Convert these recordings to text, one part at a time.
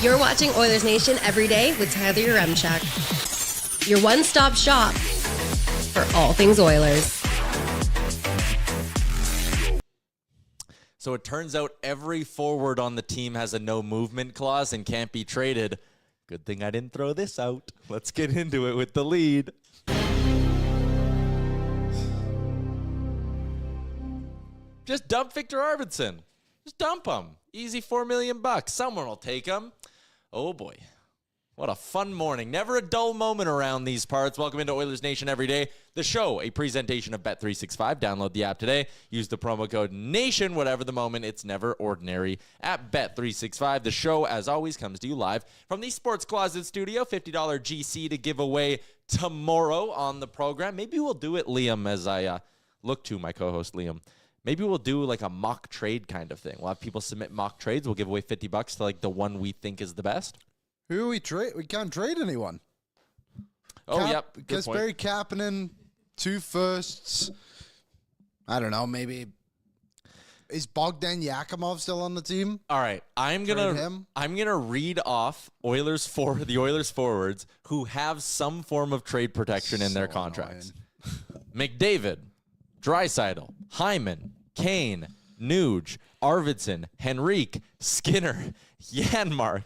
You're watching Oilers Nation every day with Tyler Yaremchuk. Your one-stop shop for all things Oilers. So it turns out every forward on the team has a no movement clause and can't be traded. Good thing I didn't throw this out. Let's get into it with the lead. Just dump Victor Arvidsson. Just dump him. Easy $4 million. Someone will take him. Oh boy. What a fun morning. Never a dull moment around these parts. Welcome into Oilers Nation Every Day. The show, a presentation of Bet365. Download the app today. Use the promo code NATION. Whatever the moment, it's never ordinary at Bet365. The show, as always, comes to you live from the Sports Closet Studio. $50 GC to give away tomorrow on the program. Maybe we'll do it, Liam, as I look to my co-host, Liam. Maybe we'll do like a mock trade kind of thing. We'll have people submit mock trades. We'll give away $50 to like the one we think is the best. Who we trade? We can't trade anyone. Oh, yep. Kasperi Kapanen, 2 firsts. I don't know. Maybe is Bogdan Yakimov still on the team? All right, I'm gonna read off the Oilers forwards who have some form of trade protection in their contracts. McDavid, Draisaitl, Hyman, Kane, Nuge, Arvidsson, Henrique, Skinner, Janmark.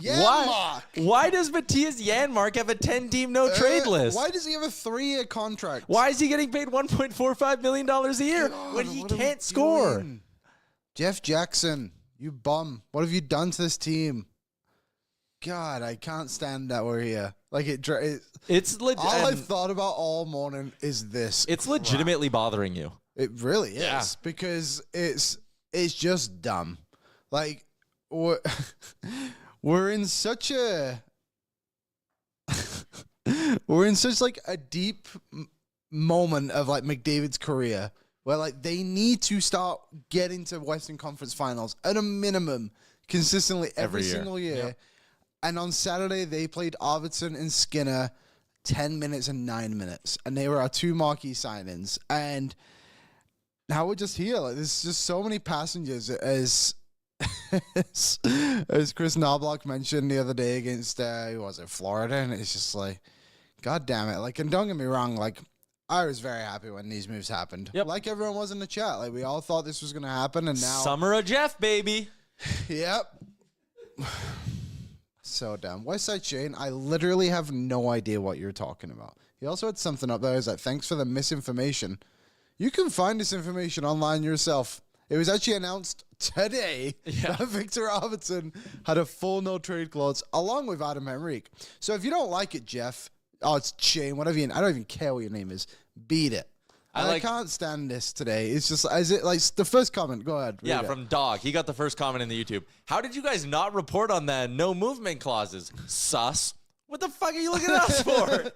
Why does Matthias Janmark have a 10-team no-trade list? Why does he have a 3-year contract? Why is he getting paid $1.45 million a year when he can't score? Jeff Jackson, you bum. What have you done to this team? God, I can't stand that we're here. Like it's legit. All I've thought about all morning is this. It's legitimately bothering you. It really is because it's just dumb. Like we're in such a like a deep moment of like McDavid's career where like they need to start getting to Western Conference Finals at a minimum consistently every single year. Yep. And on Saturday they played Arvidsson and Skinner 10 minutes and 9 minutes, and they were our 2 marquee signings. And now we're just here. Like there's just so many passengers as Chris Knobloch mentioned the other day against Florida, and it's just like, God damn it! Like, and don't get me wrong, like I was very happy when these moves happened. Yep. Like everyone was in the chat, like we all thought this was gonna happen, and now Summer of Jeff, baby. Yep. So dumb. Westside Shane, I literally have no idea what you're talking about. He also had something up there. Is like, thanks for the misinformation. You can find this information online yourself. It was actually announced today that Victor Arvidsson had a full no-trade clause along with Adam Henrique. So if you don't like it, Jeff, it's Shane, whatever I don't even care what your name is, beat it. I can't stand this today. It's just, is it like the first comment? Go ahead. Yeah, from Dog. He got the first comment in the YouTube. How did you guys not report on the no movement clauses? Sus. What the fuck are you looking at us for?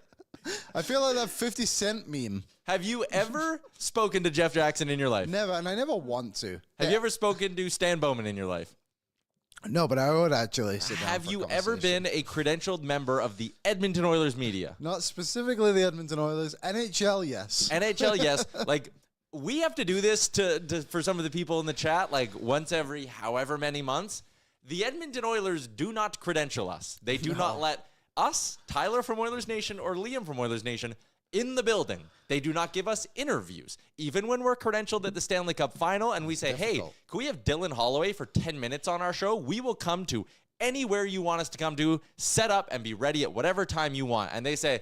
I feel like that 50 Cent meme. Have you ever spoken to Jeff Jackson in your life? Never, and I never want to. Have you ever spoken to Stan Bowman in your life? No, but I would actually sit down. Have you ever been a credentialed member of the Edmonton Oilers media? Not specifically the Edmonton Oilers. NHL, yes. NHL, yes. Like, we have to do this for some of the people in the chat, like once every however many months. The Edmonton Oilers do not credential us. They do not let us, Tyler from Oilers Nation or Liam from Oilers Nation, in the building. They do not give us interviews. Even when we're credentialed at the Stanley Cup Final and we say, hey, can we have Dylan Holloway for 10 minutes on our show? We will come to anywhere you want us to come to, set up and be ready at whatever time you want. And they say,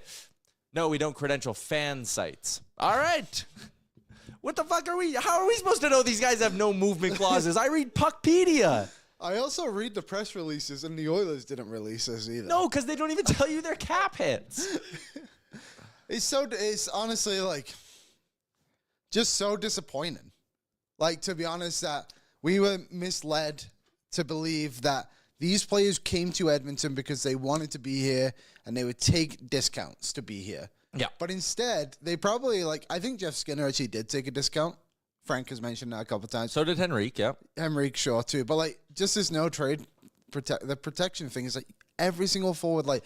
no, we don't credential fan sites. All right. What the fuck are we? How are we supposed to know these guys have no movement clauses? I read Puckpedia. I also read the press releases, and the Oilers didn't release this either. No, because they don't even tell you their cap hits. It's honestly like just so disappointing. Like, to be honest, that we were misled to believe that these players came to Edmonton because they wanted to be here and they would take discounts to be here. Yeah. But instead, they probably, like, I think Jeff Skinner actually did take a discount. Frank has mentioned that a couple of times. So did Henrique, yeah. Henrique, sure, too. But, like, just this no trade, the protection thing is, like, every single forward, like,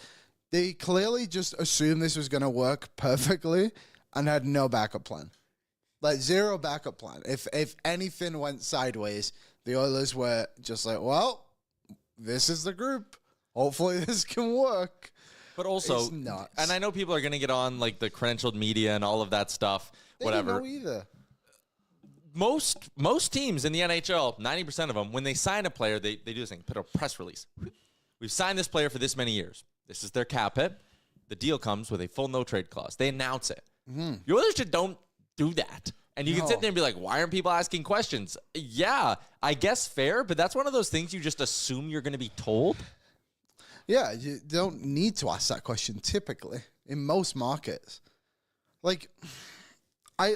they clearly just assumed this was going to work perfectly and had no backup plan. Like, zero backup plan. If anything went sideways, the Oilers were just like, well, this is the group. Hopefully this can work. But also, It's nuts. and I know people are going to get on like the credentialed media and all of that stuff, whatever. They didn't know either. Most teams in the NHL, 90% of them, when they sign a player, they do this thing, put a press release. We've signed this player for this many years. This is their cap hit. The deal comes with a full no-trade clause. They announce it. The Oilers just don't do that. And you can sit there and be like, why aren't people asking questions? Yeah, I guess fair, but that's one of those things you just assume you're going to be told. Yeah, you don't need to ask that question typically in most markets. Like, I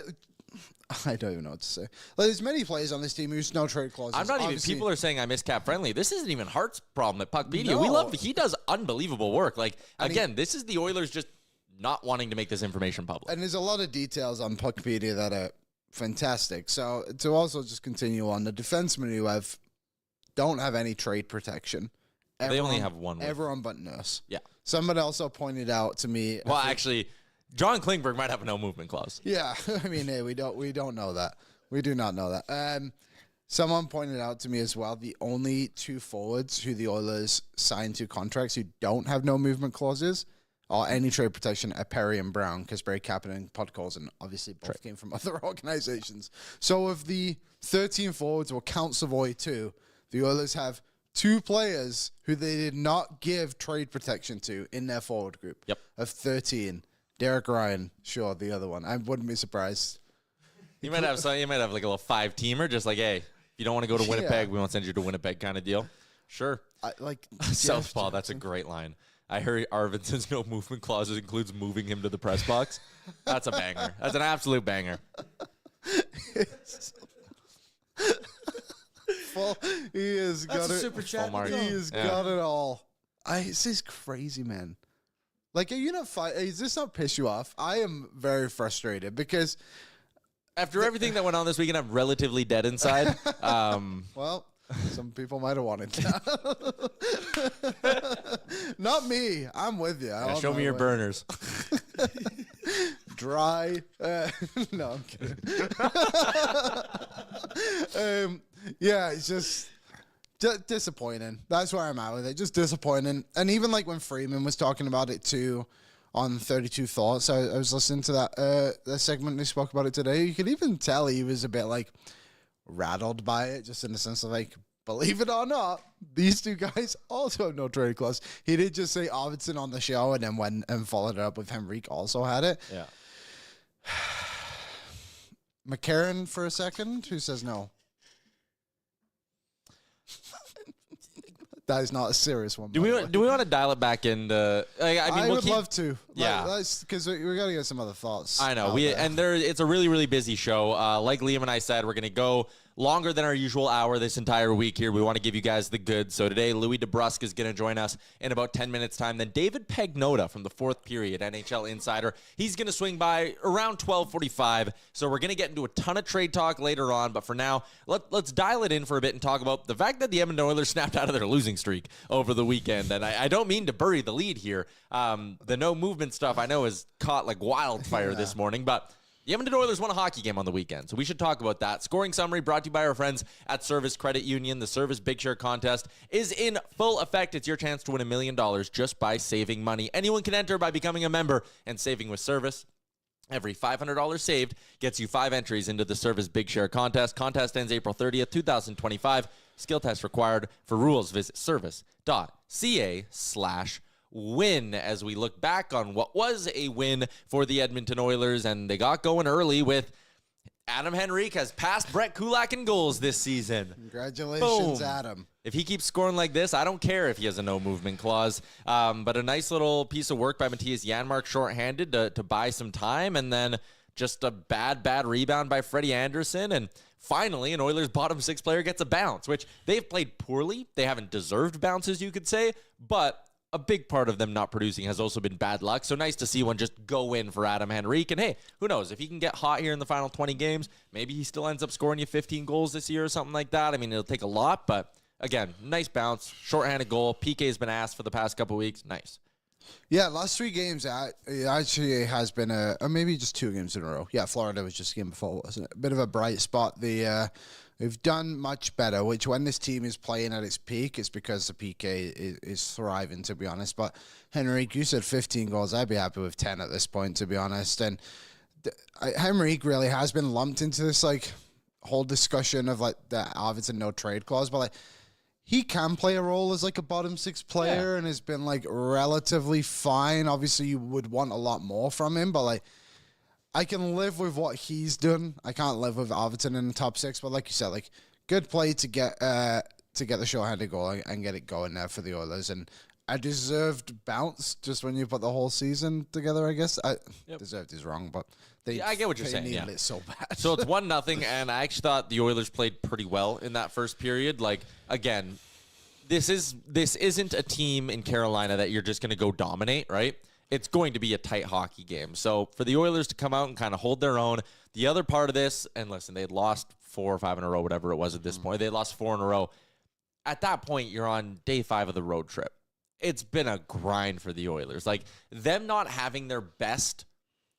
don't even know what to say. Like, there's many players on this team who's no trade clauses. I'm not even. Obviously, People are saying I miss cap friendly. This isn't even Hart's problem at Puckpedia. No. We love. He does unbelievable work. Like this is the Oilers just not wanting to make this information public. And there's a lot of details on Puckpedia that are fantastic. So to also just continue on, the defensemen who don't have any trade protection. They only have one. Everyone but Nurse. Yeah. Somebody also pointed out to me. Well, actually, John Klingberg might have a no movement clause. Yeah, I mean, hey, we don't know that. We do not know that. Someone pointed out to me as well, the only two forwards who the Oilers signed to contracts who don't have no movement clauses or any trade protection are Perry and Brown, because Barry Kapanen and Podkolzin obviously both came from other organizations. So of the 13 forwards, or count Savoy too, the Oilers have two players who they did not give trade protection to in their forward group. Yep. Of 13. Derek Ryan, sure, the other one. I wouldn't be surprised. You might have like a little 5-teamer, just like, hey, if you don't want to go to Winnipeg, we won't send you to Winnipeg kind of deal. Sure. Southpaw, that's a great line. I heard Arvidsson's no movement clauses includes moving him to the press box. That's a banger. That's an absolute banger. Well, he has got it. Super chat. Mark. He has got it all. This is crazy, man. Like, are you not is this not piss you off? I am very frustrated because After everything that went on this weekend, I'm relatively dead inside. well, some people might have wanted that. Not me. I'm with you. Yeah, show me your burners. Dry. No, I'm kidding. Yeah, it's just disappointing. That's where I'm at with it. Just disappointing. And even like when Freeman was talking about it too on 32 Thoughts, I was listening to that segment they spoke about it today. You could even tell he was a bit like rattled by it, just in the sense of like, believe it or not, these two guys also have no trade clause. He did just say Arvidsson on the show, and then went and followed it up with Henrique also had it. Yeah. McCarron for a second, who says no. That is not a serious one. Do we want to dial it back into? I would love to. Yeah, because we got to get some other thoughts. I know it's a really, really busy show. Like Liam and I said, we're gonna go longer than our usual hour this entire week here. We want to give you guys the goods. So today, Louie DeBrusk is going to join us in about 10 minutes time. Then David Pagnotta from the Fourth Period, NHL Insider. He's going to swing by around 12:45. So we're going to get into a ton of trade talk later on. But for now, let's dial it in for a bit and talk about the fact that the Edmonton Oilers snapped out of their losing streak over the weekend. And I don't mean to bury the lead here. The no movement stuff I know is caught like wildfire this morning, but the Edmonton Oilers won a hockey game on the weekend, so we should talk about that. Scoring summary brought to you by our friends at Service Credit Union. The Service Big Share Contest is in full effect. It's your chance to win $1 million just by saving money. Anyone can enter by becoming a member and saving with Service. Every $500 saved gets you 5 entries into the Service Big Share Contest. Contest ends April 30th, 2025. Skill test required. For rules, visit service.ca/win as we look back on what was a win for the Edmonton Oilers, and they got going early with Adam Henrique has passed Brett Kulak in goals this season. Congratulations, Boom. Adam. If he keeps scoring like this, I don't care if he has a no movement clause. But a nice little piece of work by Matthias Janmark shorthanded to buy some time, and then just a bad rebound by Freddie Anderson. And finally, an Oilers bottom 6 player gets a bounce, which they've played poorly. They haven't deserved bounces, you could say, but a big part of them not producing has also been bad luck. So nice to see one just go in for Adam Henrique. And hey, who knows? If he can get hot here in the final 20 games, maybe he still ends up scoring you 15 goals this year or something like that. I mean, it'll take a lot, but again, nice bounce, shorthanded goal. PK's been asked for the past couple weeks. Nice. Yeah, last 3 games, it actually has been or maybe just 2 games in a row. Yeah, Florida was just a game before, wasn't it? A bit of a bright spot. The We've done much better, which when this team is playing at its peak, it's because the PK is thriving, to be honest. But Henrique, you said 15 goals. I'd be happy with 10 at this point, to be honest. And Henrique really has been lumped into this like whole discussion of like the Arvidsson no trade clause, but like he can play a role as like a bottom six player and has been like relatively fine. Obviously, you would want a lot more from him, but like I can live with what he's done. I can't live with Arvidsson in the top six, but like you said, like good play to get the short-handed goal and get it going there for the Oilers, and a deserved bounce just when you put the whole season together. I guess deserved is wrong, but I get what you're saying. Needed it so bad. So it's 1-0, and I actually thought the Oilers played pretty well in that first period. Like again, this isn't a team in Carolina that you're just going to go dominate, right? It's going to be a tight hockey game. So for the Oilers to come out and kind of hold their own, the other part of this, and listen, they had lost 4 or 5 in a row, whatever it was at this point. They had lost 4 in a row. At that point, you're on day 5 of the road trip. It's been a grind for the Oilers. Like, them not having their best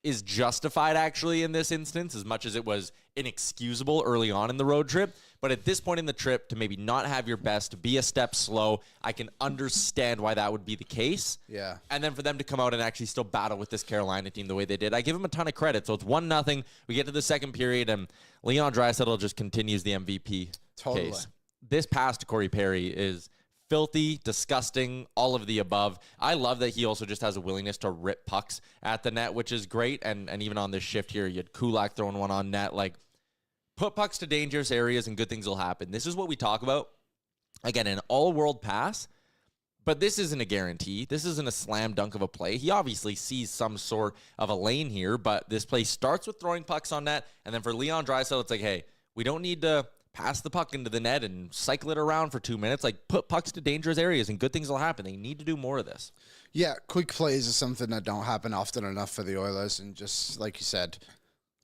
is justified, actually, in this instance, as much as it was inexcusable early on in the road trip. But at this point in the trip, to maybe not have your best, to be a step slow, I can understand why that would be the case. Yeah. And then for them to come out and actually still battle with this Carolina team the way they did, I give them a ton of credit. So it's 1-0. We get to the second period, and Leon Draisaitl just continues the MVP case. This pass to Corey Perry is filthy, disgusting, all of the above. I love that he also just has a willingness to rip pucks at the net, which is great. And even on this shift here, you had Kulak throwing one on net. Like, put pucks to dangerous areas and good things will happen. This is what we talk about. Again, an all-world pass, but this isn't a guarantee. This isn't a slam dunk of a play. He obviously sees some sort of a lane here, but this play starts with throwing pucks on net, and then for Leon Draisaitl, it's like, hey, we don't need to pass the puck into the net and cycle it around for 2 minutes. Like, put pucks to dangerous areas and good things will happen. They need to do more of this. Yeah, quick plays is something that don't happen often enough for the Oilers, and just like you said,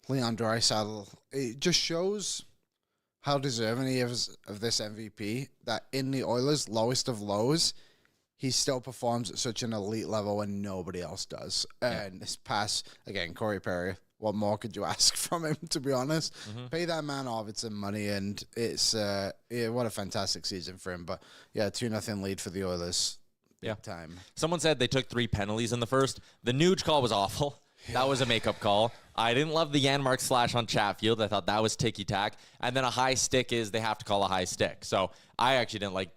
Leon Draisaitl, it just shows how deserving he is of this MVP, that in the Oilers' lowest of lows, he still performs at such an elite level when nobody else does. And this pass, again, Corey Perry, what more could you ask from him, to be honest? Pay that man Arvidsson money, and it's what a fantastic season for him. But, yeah, 2-0 lead for the Oilers. Big time. Someone said they took 3 penalties in the first. The Nuge call was awful. That was a makeup call. I didn't love the Janmark slash on Chatfield. I thought that was ticky-tack. And then a high stick is they have to call a high stick. So I actually didn't like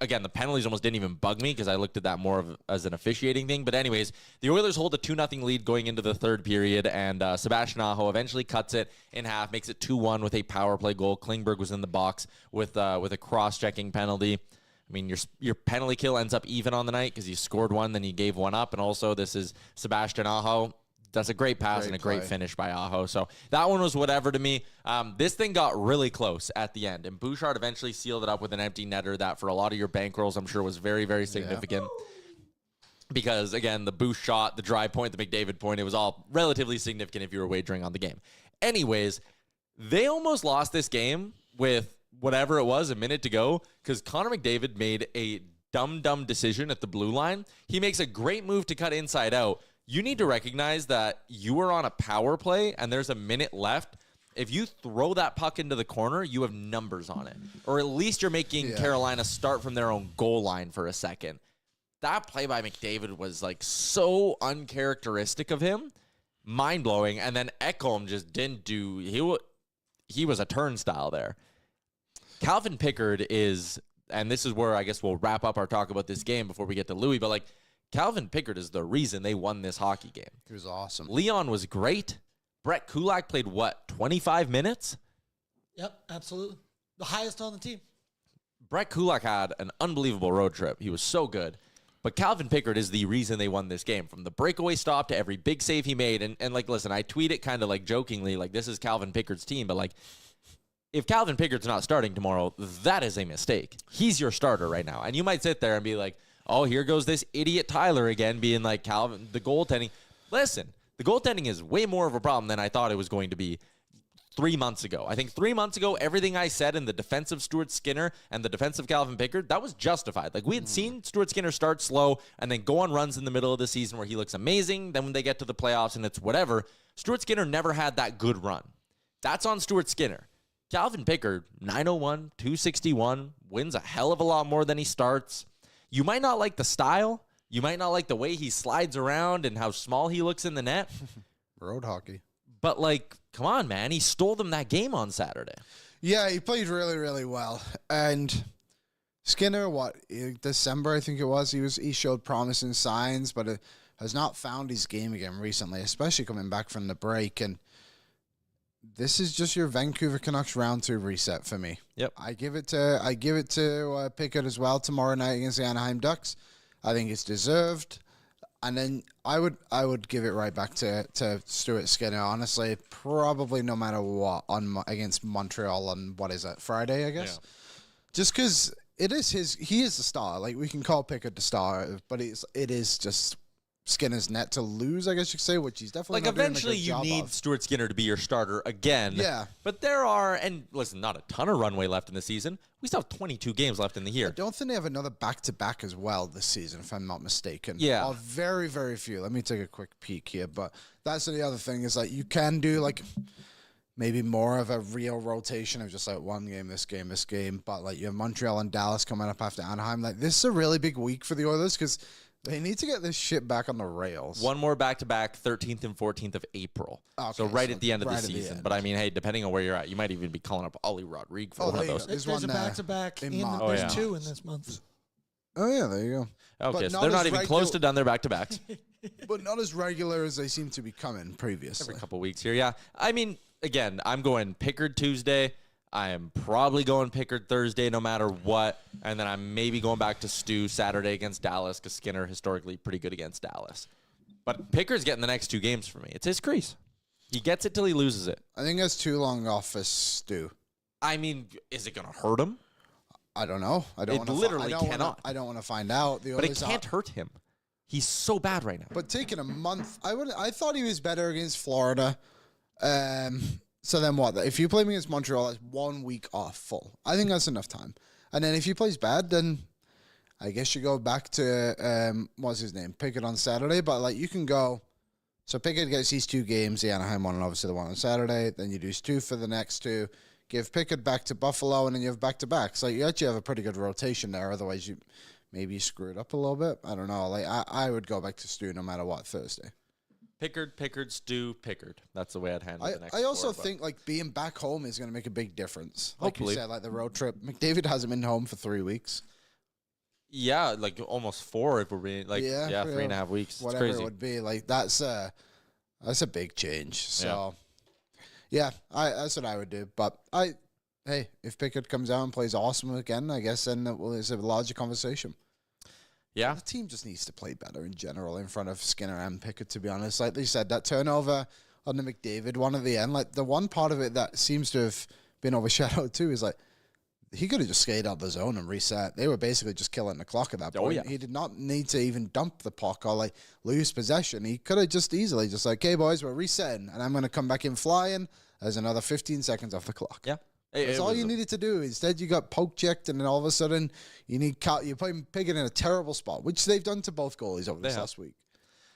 again, the penalties almost didn't even bug me because I looked at that more as an officiating thing. But anyways, the Oilers hold a 2-0 lead going into the third period, and Sebastian Aho eventually cuts it in half, makes it 2-1 with a power play goal. Klingberg was in the box with a cross-checking penalty. I mean, your penalty kill ends up even on the night because you scored one, then you gave one up. And also, this is Sebastian Aho. That's a great pass and a great finish by Aho. So that one was whatever to me. This thing got really close at the end. And Bouchard eventually sealed it up with an empty netter that for a lot of your bankrolls, I'm sure was very, very significant. Because, again, the Bouch shot, the dry point, the McDavid point, it was all relatively significant if you were wagering on the game. Anyways, they almost lost this game with whatever it was, a minute to go, because Connor McDavid made a dumb decision at the blue line. He makes a great move to cut inside out. You need to recognize that you are on a power play and there's a minute left. If you throw that puck into the corner, you have numbers on it. Or at least you're making Carolina start from their own goal line for a second. That play by McDavid was like so uncharacteristic of him. Mind-blowing. And then Ekholm just didn't do... He was a turnstile there. Calvin Pickard is... And this is where I guess we'll wrap up our talk about this game before we get to Louie. But like, Calvin Pickard is the reason they won this hockey game. He was awesome. Leon was great. Brett Kulak played, 25 minutes? Yep, absolutely. The highest on the team. Brett Kulak had an unbelievable road trip. He was so good. But Calvin Pickard is the reason they won this game. From the breakaway stop to every big save he made. And like, listen, I tweet it kind of like jokingly, like this is Calvin Pickard's team. But like, if Calvin Pickard's not starting tomorrow, that is a mistake. He's your starter right now. And you might sit there and be like, oh, here goes this idiot Tyler again being like, Calvin, the goaltending. Listen, the goaltending is way more of a problem than I thought it was going to be 3 months ago. I think 3 months ago, everything I said in the defense of Stuart Skinner and the defense of Calvin Pickard, that was justified. Like, we had seen Stuart Skinner start slow and then go on runs in the middle of the season where he looks amazing. Then when they get to the playoffs and it's whatever, Stuart Skinner never had that good run. That's on Stuart Skinner. Calvin Pickard, 901, 261, wins a hell of a lot more than he starts. You might not like the style. You might not like the way he slides around and how small he looks in the net. Road hockey. But, like, come on, man. He stole them that game on Saturday. Yeah, he played really, really well. And Skinner, December, I think it was, he showed promising signs, but it has not found his game again recently, especially coming back from the break. And this is just your Vancouver Canucks round 2 reset for me. Yep. I give it to Pickard as well tomorrow night against the Anaheim Ducks. I think it's deserved. And then I would give it right back to Stuart Skinner. Honestly, probably no matter what against Montreal on Friday, I guess. Yeah. Just because he is the star. Like, we can call Pickard the star, but it is just Skinner's net to lose, I guess you could say, which he's definitely like, not doing eventually a good you job need of. Stuart Skinner to be your starter again. Yeah. But there are, and listen, not a ton of runway left in the season. We still have 22 games left in the year. I don't think they have another back-to-back as well this season, if I'm not mistaken. Yeah. Or very, very few. Let me take a quick peek here. But that's the other thing is, like, you can do, like, maybe more of a real rotation of just, like, one game, this game, this game. But, like, you have Montreal and Dallas coming up after Anaheim. Like, this is a really big week for the Oilers because they need to get this shit back on the rails. One more back-to-back, 13th and 14th of April. Okay, so right at the end of the season. But, I mean, hey, depending on where you're at, you might even be calling up Ollie Rodrigue for one of those. There's a back-to-back. There's 2 in this month. Oh, yeah, there you go. Okay, so they're not even close to done their back-to-backs. But not as regular as they seem to be coming previously. Every couple weeks here, yeah. I mean, again, I'm going Pickard Tuesday. I am probably going Pickard Thursday no matter what. And then I'm maybe going back to Stu Saturday against Dallas because Skinner historically pretty good against Dallas. But Pickard's getting the next 2 games for me. It's his crease. He gets it till he loses it. I think that's too long off for Stu. I mean, is it going to hurt him? I don't know. I don't want to find out. But it can't hurt him. He's so bad right now. But taking a month, I thought he was better against Florida. So then what? If you play him against Montreal, that's 1 week off full. I think that's enough time. And then if he plays bad, then I guess you go back to, what's his name? Pickard on Saturday. But, like, you can go. So Pickard gets these 2 games, the Anaheim one and obviously the one on Saturday. Then you do Stu for the next 2. Give Pickard back to Buffalo, and then you have back-to-back. So you actually have a pretty good rotation there. Otherwise, maybe you screw it up a little bit. I don't know. Like, I would go back to Stu no matter what Thursday. Pickard, Stu, Pickard. That's the way I'd handle the next I also think, like, being back home is going to make a big difference. Like Hopefully. you said, like the road trip. McDavid hasn't been home for 3 weeks. Yeah, like almost 4 if we're being, like, 3.5 weeks. Whatever it's crazy. it would be. Like, that's a big change. So, yeah, that's what I would do. But, hey, if Pickard comes out and plays awesome again, I guess then it's a larger conversation. Yeah. The team just needs to play better in general in front of Skinner and Pickard, to be honest. Like they said, that turnover on the McDavid one at the end, like the one part of it that seems to have been overshadowed too is like he could have just skated out the zone and reset. They were basically just killing the clock at that point. Yeah. He did not need to even dump the puck or like lose possession. He could have just easily just like, okay, boys, we're resetting and I'm going to come back in flying. There's another 15 seconds off the clock. Yeah. That's all you needed to do. Instead, you got poke checked, and then all of a sudden, you're putting Pickard in a terrible spot, which they've done to both goalies over this last week.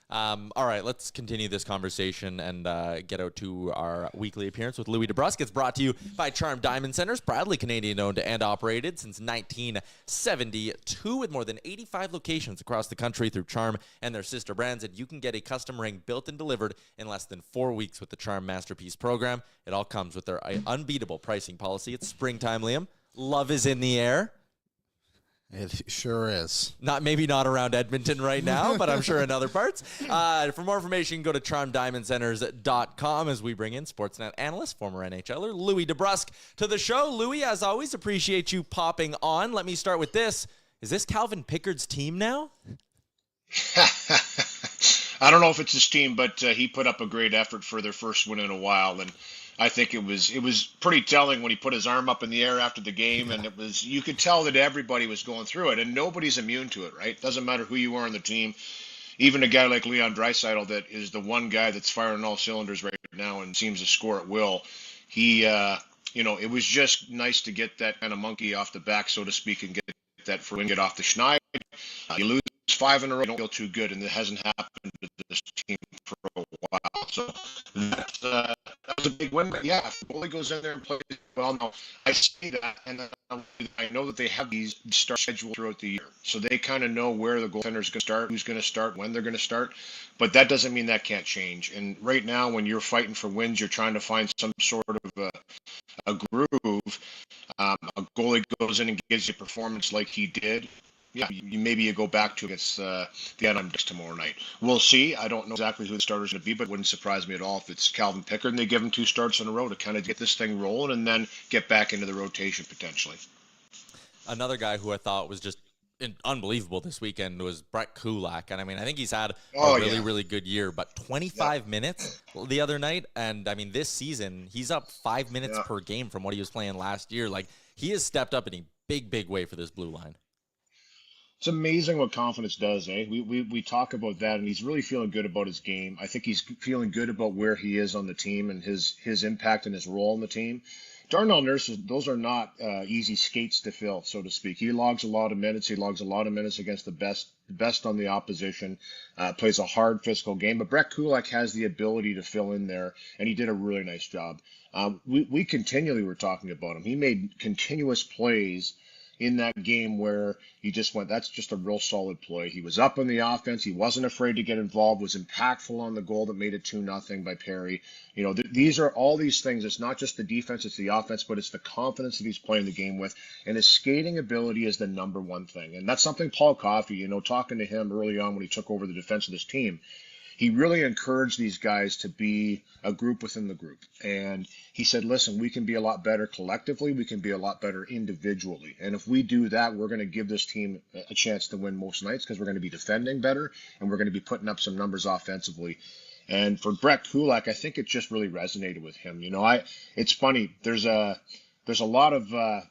All right, let's continue this conversation and get out to our weekly appearance with Louie DeBrusk. It's brought to you by Charm Diamond Centers, proudly Canadian-owned and operated since 1972 with more than 85 locations across the country through Charm and their sister brands. And you can get a custom ring built and delivered in less than 4 weeks with the Charm Masterpiece program. It all comes with their unbeatable pricing policy. It's springtime, Liam. Love is in the air. It sure is. Maybe not around Edmonton right now, but I'm sure in other parts. For more information, go to charmdiamondcenters.com as we bring in Sportsnet analyst, former NHLer, Louie DeBrusk to the show. Louie, as always, appreciate you popping on. Let me start with this. Is this Calvin Pickard's team now? I don't know if it's his team, but he put up a great effort for their first win in a while, and I think it was pretty telling when he put his arm up in the air after the game, and you could tell that everybody was going through it, and nobody's immune to it, right? Doesn't matter who you are on the team. Even a guy like Leon Draisaitl that is the one guy that's firing all cylinders right now and seems to score at will. He, it was just nice to get that kind of monkey off the back, so to speak, and get that for and get off the schneid. You lose 5 in a row, you don't feel too good, and it hasn't happened to this team for a while. So that was a big win. But yeah, if the goalie goes in there and plays Well, no, I see that, and I know that they have these start scheduled throughout the year, so they kind of know where the goaltender is going to start, who's going to start, when they're going to start. But that doesn't mean that can't change. And right now, when you're fighting for wins, you're trying to find some sort of a groove. A goalie goes in and gives you performance like he did. Yeah, maybe you go back to against the Anaheim Ducks tomorrow night. We'll see. I don't know exactly who the starter's going to be, but it wouldn't surprise me at all if it's Calvin Pickard and they give him 2 starts in a row to kind of get this thing rolling and then get back into the rotation potentially. Another guy who I thought was just unbelievable this weekend was Brett Kulak. And I mean, I think he's had a really good year, but 25 minutes the other night. And I mean, this season, he's up 5 minutes per game from what he was playing last year. Like, he has stepped up in a big way for this blue line. It's amazing what confidence does, eh? We talk about that, and he's really feeling good about his game. I think he's feeling good about where he is on the team and his impact and his role in the team. Darnell Nurse, those are not easy skates to fill, so to speak. He logs a lot of minutes. He logs a lot of minutes against the best on the opposition, plays a hard physical game. But Brett Kulak has the ability to fill in there, and he did a really nice job. We continually were talking about him. He made continuous plays in that game where you just went, that's just a real solid play. He was up on the offense. He wasn't afraid to get involved, was impactful on the goal that made it 2-0 by Perry. You know, these are all these things. It's not just the defense, it's the offense, but it's the confidence that he's playing the game with. And his skating ability is the number one thing. And that's something Paul Coffey, you know, talking to him early on when he took over the defense of this team, he really encouraged these guys to be a group within the group. And he said, listen, we can be a lot better collectively. We can be a lot better individually. And if we do that, we're going to give this team a chance to win most nights because we're going to be defending better and we're going to be putting up some numbers offensively. And for Brett Kulak, I think it just really resonated with him. You know, it's funny. There's a lot of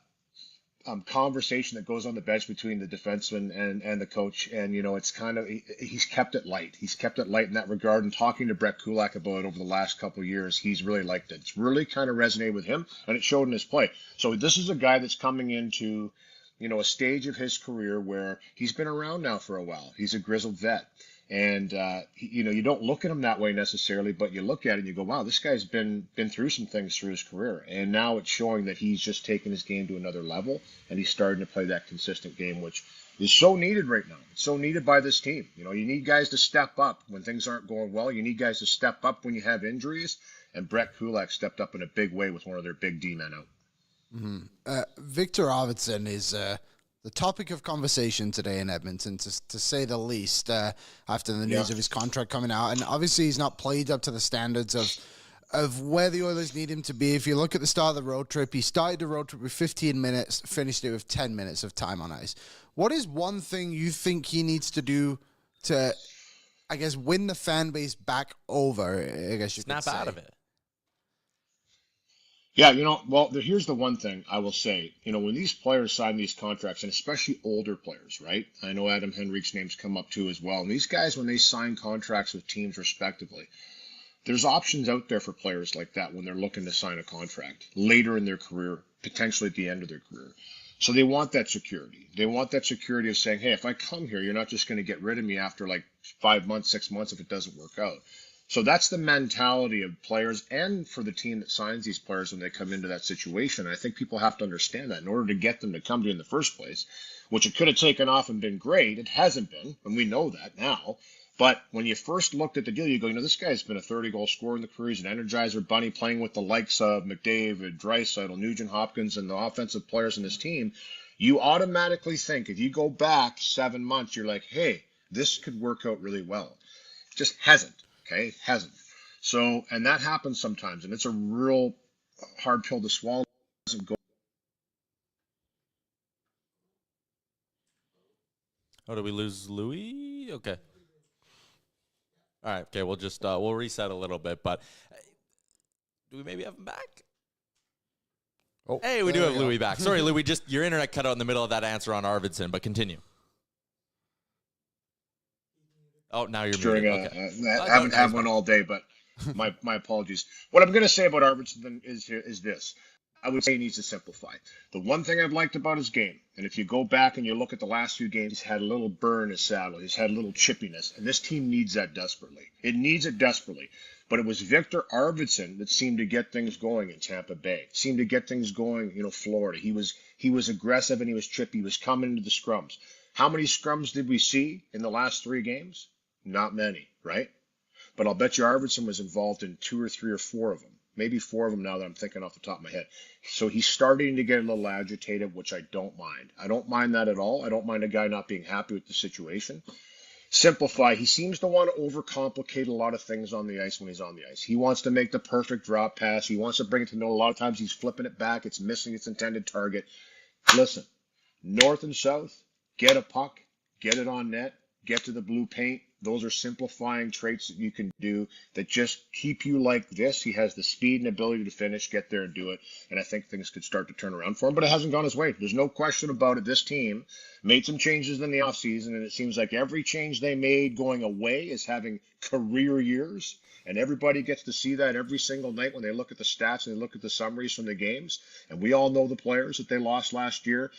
conversation that goes on the bench between the defenseman and the coach. And, you know, it's kind of, he's kept it light. He's kept it light in that regard. And talking to Brett Kulak about it over the last couple of years, he's really liked it. It's really kind of resonated with him, and it showed in his play. So this is a guy that's coming into, you know, a stage of his career where he's been around now for a while. He's a grizzled vet. And, you know, you don't look at him that way necessarily, but you look at it and you go, wow, this guy's been through some things through his career. And now it's showing that he's just taken his game to another level and he's starting to play that consistent game, which is so needed right now. It's so needed by this team. You know, you need guys to step up when things aren't going well. You need guys to step up when you have injuries. And Brett Kulak stepped up in a big way with one of their big D-men out. Mm-hmm. Victor Arvidsson is the topic of conversation today in Edmonton, to say the least, after the news of his contract coming out. And obviously he's not played up to the standards of where the Oilers need him to be. If you look at the start of the road trip, he started the road trip with 15 minutes, finished it with 10 minutes of time on ice. What is one thing you think he needs to do to, I guess, win the fan base back over, I guess you could say? Snap out of it. Yeah, you know, well, here's the one thing I will say. You know, when these players sign these contracts, and especially older players, right? I know Adam Henrique's name's come up too as well. And these guys, when they sign contracts with teams respectively, there's options out there for players like that when they're looking to sign a contract later in their career, potentially at the end of their career. So they want that security. They want that security of saying, hey, if I come here, you're not just going to get rid of me after like 5 months, 6 months if it doesn't work out. So that's the mentality of players and for the team that signs these players when they come into that situation. And I think people have to understand that in order to get them to come to you in the first place, which it could have taken off and been great. It hasn't been, and we know that now. But when you first looked at the deal, you go, you know, this guy's been a 30-goal scorer in the career. He's an energizer bunny playing with the likes of McDavid, Draisaitl, Nugent Hopkins, and the offensive players in this team. You automatically think, if you go back 7 months, you're like, hey, this could work out really well. It just hasn't. Okay, hasn't. So, and that happens sometimes, and it's a real hard pill to swallow. It doesn't go. Oh, did we lose Louie? Okay. All right. Okay, we'll just we'll reset a little bit, but do we maybe have him back? Oh, hey, we do have Louie back. Sorry, Louie, just your internet cut out in the middle of that answer on Arvidsson, but continue. Oh, now you're muted. Okay. I haven't had one all day, but my apologies. What I'm going to say about Arvidsson is this. I would say he needs to simplify. The one thing I've liked about his game, and if you go back and you look at the last few games, he's had a little burr in his saddle. He's had a little chippiness, and this team needs that desperately. It needs it desperately. But it was Victor Arvidsson that seemed to get things going in Tampa Bay, seemed to get things going, Florida. He was aggressive and he was chippy. He was coming into the scrums. How many scrums did we see in the last 3 games? Not many, right? But I'll bet you Arvidsson was involved in 2 or 3 or 4 of them. Maybe 4 of them now that I'm thinking off the top of my head. So he's starting to get a little agitated, which I don't mind. I don't mind that at all. I don't mind a guy not being happy with the situation. Simplify. He seems to want to overcomplicate a lot of things on the ice when he's on the ice. He wants to make the perfect drop pass. He wants to bring it to no. A lot of times he's flipping it back. It's missing its intended target. Listen, north and south, get a puck, get it on net, get to the blue paint. Those are simplifying traits that you can do that just keep you like this. He has the speed and ability to finish, get there and do it. And I think things could start to turn around for him, but it hasn't gone his way. There's no question about it. This team made some changes in the offseason, and it seems like every change they made going away is having career years. And everybody gets to see that every single night when they look at the stats and they look at the summaries from the games. And we all know the players that they lost last year.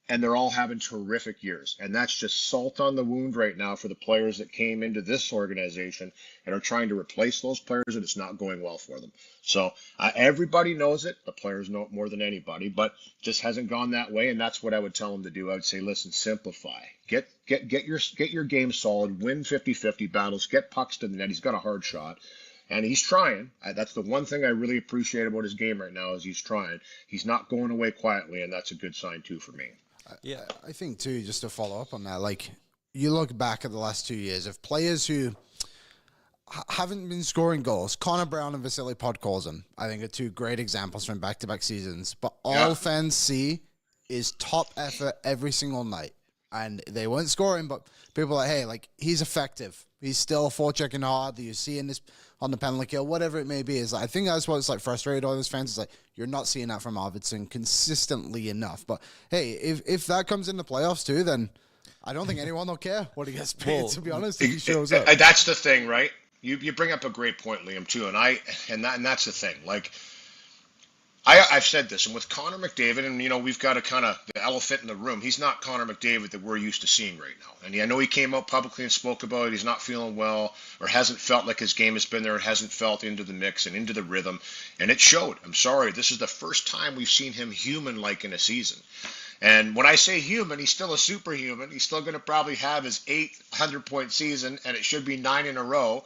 And they're all having terrific years. And that's just salt on the wound right now for the players that came into this organization and are trying to replace those players, and it's not going well for them. So everybody knows it. The players know it more than anybody, but just hasn't gone that way. And that's what I would tell them to do. I would say, listen, simplify. Get your game solid, win 50-50 battles, get pucks to the net. He's got a hard shot. And he's trying. That's the one thing I really appreciate about his game right now is he's trying. He's not going away quietly, and that's a good sign, too, for me. Yeah, I think too, just to follow up on that, like you look back at the last 2 years of players who haven't been scoring goals. Connor Brown and Vasily Podkolzin, I think, are 2 great examples from back-to-back seasons. But all fans see is top effort every single night, and they weren't scoring. But people are like, hey, like he's effective. He's still forechecking hard. You see in this on the penalty kill, whatever it may be. Is like, I think that's what's like frustrated all those fans. Is like you're not seeing that from Arvidsson consistently enough. But hey, if that comes in the playoffs too, then I don't think anyone will care what he gets paid. To be honest, if he shows up. That's the thing, right? You bring up a great point, Liam, too, and that's the thing. Like I've said this, and with Connor McDavid, and we've got a kind of the elephant in the room. He's not Connor McDavid that we're used to seeing right now. And I know he came out publicly and spoke about it. He's not feeling well, or hasn't felt like his game has been there, and hasn't felt into the mix and into the rhythm, and it showed. I'm sorry, this is the first time we've seen him human-like in a season. And when I say human, he's still a superhuman. He's still going to probably have his 800-point season, and it should be 9 in a row.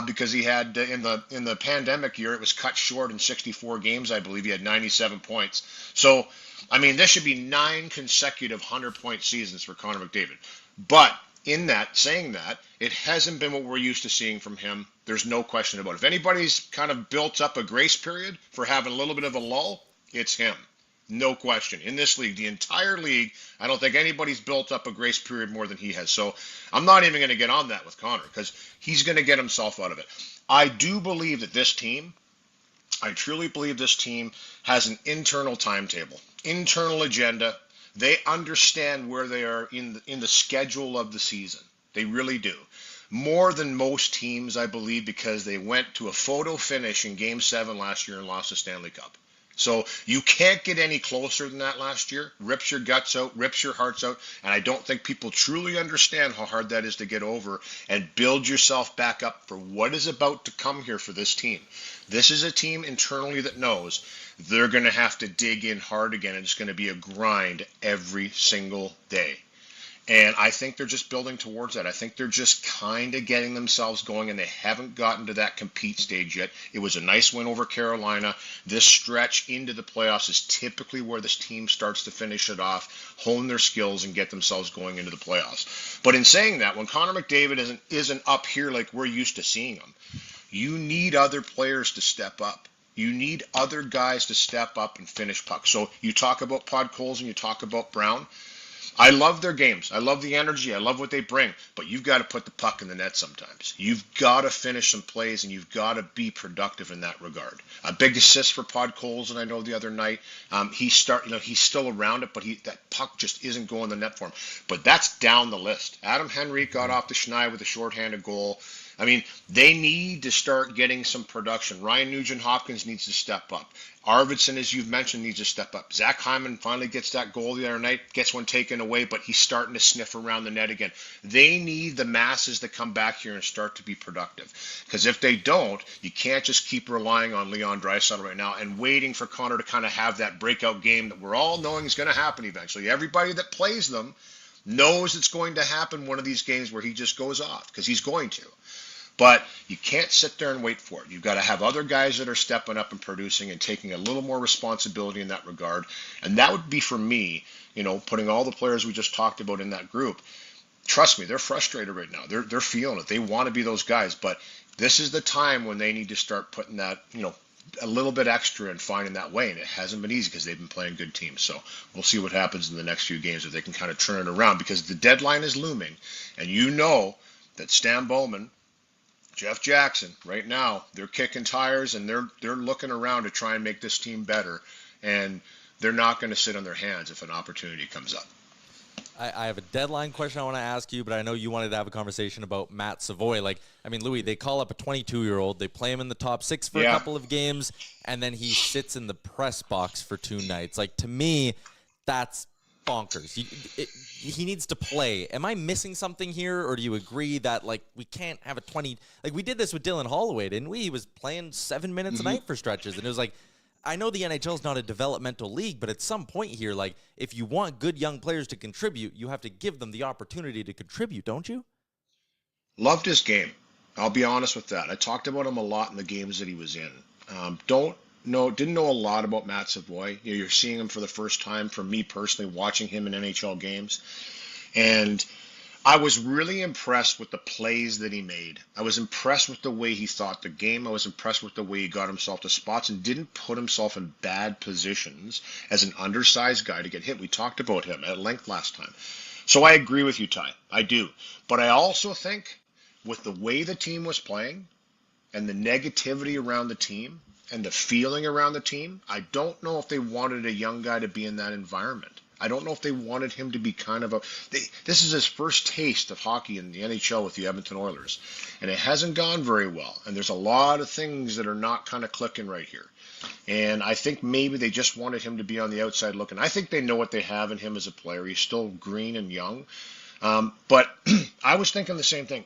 Because he had in the pandemic year, it was cut short in 64 games, I believe. He had 97 points. So, this should be 9 consecutive 100-point seasons for Connor McDavid. But in that, saying that, it hasn't been what we're used to seeing from him. There's no question about it. If anybody's kind of built up a grace period for having a little bit of a lull, it's him. No question. In this league, the entire league, I don't think anybody's built up a grace period more than he has. So I'm not even going to get on that with Connor because he's going to get himself out of it. I do believe that this team, I truly believe this team has an internal timetable, internal agenda. They understand where they are in the schedule of the season. They really do. More than most teams, I believe, because they went to a photo finish in Game 7 last year and lost the Stanley Cup. So you can't get any closer than that last year. Rips your guts out, rips your hearts out. And I don't think people truly understand how hard that is to get over and build yourself back up for what is about to come here for this team. This is a team internally that knows they're going to have to dig in hard again. And it's going to be a grind every single day. And I think they're just building towards that. I think they're just kind of getting themselves going, and they haven't gotten to that compete stage yet. It was a nice win over Carolina. This stretch into the playoffs is typically where this team starts to finish it off, hone their skills, and get themselves going into the playoffs. But in saying that, when Connor McDavid isn't up here like we're used to seeing him, you need other players to step up. You need other guys to step up and finish pucks. So you talk about Podkolzin, you talk about Brown. I love their games. I love the energy. I love what they bring. But you've got to put the puck in the net sometimes. You've got to finish some plays, and you've got to be productive in that regard. A big assist for Podkolzin, I know the other night. He's still around it, but that puck just isn't going the net for him. But that's down the list. Adam Henrique got off the schneid with a shorthanded goal. I mean, they need to start getting some production. Ryan Nugent-Hopkins needs to step up. Arvidsson, as you've mentioned, needs to step up. Zach Hyman finally gets that goal the other night, gets one taken away, but he's starting to sniff around the net again. They need the masses to come back here and start to be productive. Because if they don't, you can't just keep relying on Leon Draisaitl right now and waiting for Connor to kind of have that breakout game that we're all knowing is going to happen eventually. Everybody that plays them knows it's going to happen one of these games where he just goes off, because he's going to. But you can't sit there and wait for it. You've got to have other guys that are stepping up and producing and taking a little more responsibility in that regard. And that would be, for me, putting all the players we just talked about in that group. Trust me, they're frustrated right now. They're feeling it. They want to be those guys. But this is the time when they need to start putting that, a little bit extra and finding that way. And it hasn't been easy because they've been playing good teams. So we'll see what happens in the next few games if they can kind of turn it around, because the deadline is looming. And you know that Stan Bowman, Jeff Jackson, right now, they're kicking tires and they're looking around to try and make this team better. And they're not going to sit on their hands if an opportunity comes up. I have a deadline question I want to ask you, but I know you wanted to have a conversation about Matt Savoy. Louie, they call up a 22-year-old, they play him in the top 6 for a couple of games, and then he sits in the press box for 2 nights. To me, that's bonkers. He needs to play. Am I missing something here, or do you agree that we can't have a 20? We did this with Dylan Holloway, didn't we? He was playing 7 minutes a night for stretches, and it was I know the NHL is not a developmental league, but at some point here, if you want good young players to contribute, you have to give them the opportunity to contribute, don't you? Loved his game. I'll be honest with that. I talked about him a lot in the games that he was in. Didn't know a lot about Matt Savoy. You're seeing him for the first time, for me personally, watching him in NHL games. And I was really impressed with the plays that he made. I was impressed with the way he thought the game. I was impressed with the way he got himself to spots and didn't put himself in bad positions as an undersized guy to get hit. We talked about him at length last time. So I agree with you, Ty. I do. But I also think with the way the team was playing and the negativity around the team and the feeling around the team, I don't know if they wanted a young guy to be in that environment. I don't know if they wanted him to be kind of this is his first taste of hockey in the NHL with the Edmonton Oilers. And it hasn't gone very well. And there's a lot of things that are not kind of clicking right here. And I think maybe they just wanted him to be on the outside looking. I think they know what they have in him as a player. He's still green and young. But I was thinking the same thing.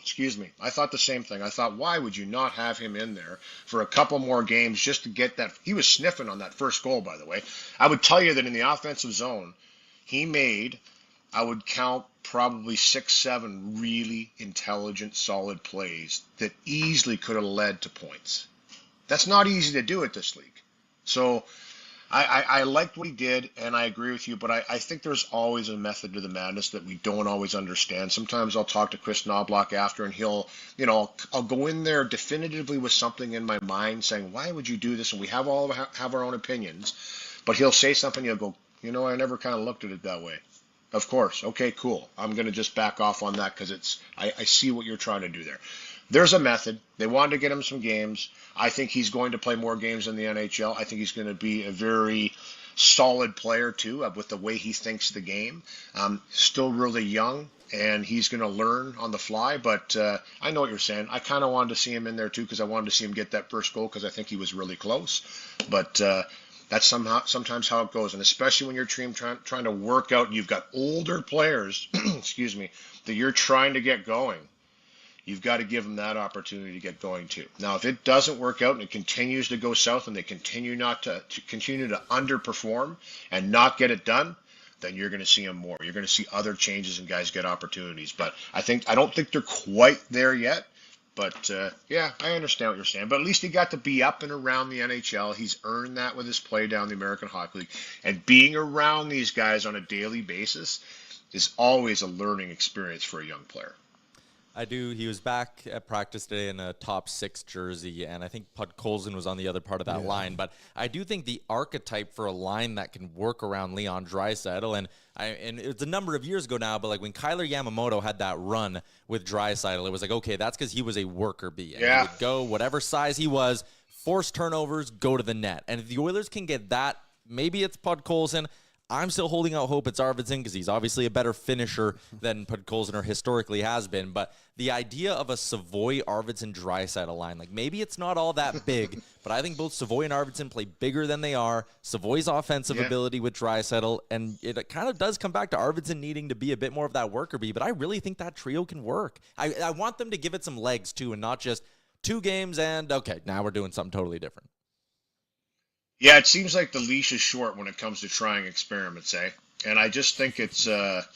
Excuse me. I thought the same thing. I thought, why would you not have him in there for a couple more games just to get that? He was sniffing on that first goal, by the way. I would tell you that in the offensive zone, he made, I would count probably 6, 7 really intelligent, solid plays that easily could have led to points. That's not easy to do at this league. So I liked what he did, and I agree with you, but I think there's always a method to the madness that we don't always understand. Sometimes I'll talk to Chris Knobloch after, and I'll go in there definitively with something in my mind saying, why would you do this? And we have our own opinions, but he'll say something, you'll go, I never kind of looked at it that way. Of course. Okay, cool. I'm going to just back off on that because I see what you're trying to do there. There's a method. They wanted to get him some games. I think he's going to play more games in the NHL. I think he's going to be a very solid player, too, with the way he thinks the game. Still really young, and he's going to learn on the fly. But I know what you're saying. I kind of wanted to see him in there, too, because I wanted to see him get that first goal because I think he was really close. But that's sometimes how it goes. And especially when you're trying to work out, and you've got older players, excuse me, that you're trying to get going. You've got to give them that opportunity to get going too. Now, if it doesn't work out and it continues to go south and they continue to continue to underperform and not get it done, then you're going to see them more. You're going to see other changes and guys get opportunities. But I don't think they're quite there yet. But yeah, I understand what you're saying. But at least he got to be up and around the NHL. He's earned that with his play down the American Hockey League. And being around these guys on a daily basis is always a learning experience for a young player. I do. He was back at practice today in a top 6 jersey, and I think Podkolzin was on the other part of that line. But I do think the archetype for a line that can work around Leon Draisaitl, and it's a number of years ago now, but when Kyler Yamamoto had that run with Draisaitl, it was okay, that's because he was a worker bee. And he would go whatever size he was, force turnovers, go to the net. And if the Oilers can get that, maybe it's Podkolzin. I'm still holding out hope it's Arvidsson because he's obviously a better finisher than Podkolziner historically has been. But the idea of a Savoy, Arvidsson, Draisaitl line, like maybe it's not all that big, but I think both Savoy and Arvidsson play bigger than they are. Savoy's offensive ability with Draisaitl, and it kind of does come back to Arvidsson needing to be a bit more of that worker bee. But I really think that trio can work. I want them to give it some legs too, and not just 2 games and okay, now we're doing something totally different. Yeah, it seems like the leash is short when it comes to trying experiments, eh? And I just think it's the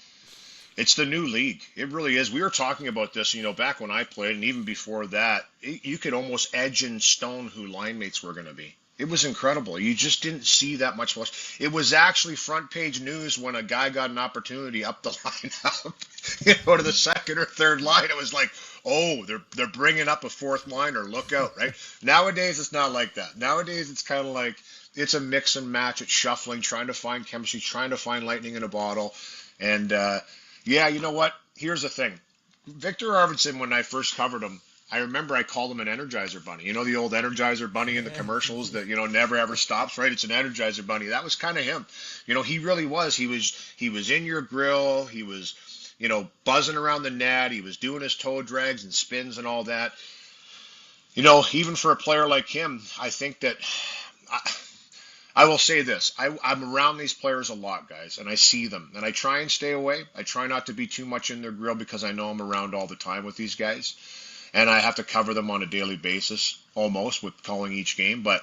new league. It really is. We were talking about this, back when I played, and even before that, you could almost edge in stone who line mates were going to be. It was incredible. You just didn't see that much. It was actually front page news when a guy got an opportunity up the lineup, to the second or third line. It was like, oh, they're bringing up a fourth liner. Look out, right? Nowadays, it's not like that. Nowadays, it's kind of like it's a mix and match. It's shuffling, trying to find chemistry, trying to find lightning in a bottle. And, yeah, you know what? Here's the thing. Victor Arvidsson, when I first covered him, I remember I called him an Energizer Bunny. You know the old Energizer Bunny in the commercials that, never ever stops, right? It's an Energizer Bunny. That was kind of him. He really was. He was in your grill. He was, buzzing around the net. He was doing his toe drags and spins and all that. Even for a player like him, I think that I will say this. I'm around these players a lot, guys, and I see them, and I try and stay away. I try not to be too much in their grill because I know I'm around all the time with these guys. And I have to cover them on a daily basis, almost, with calling each game. But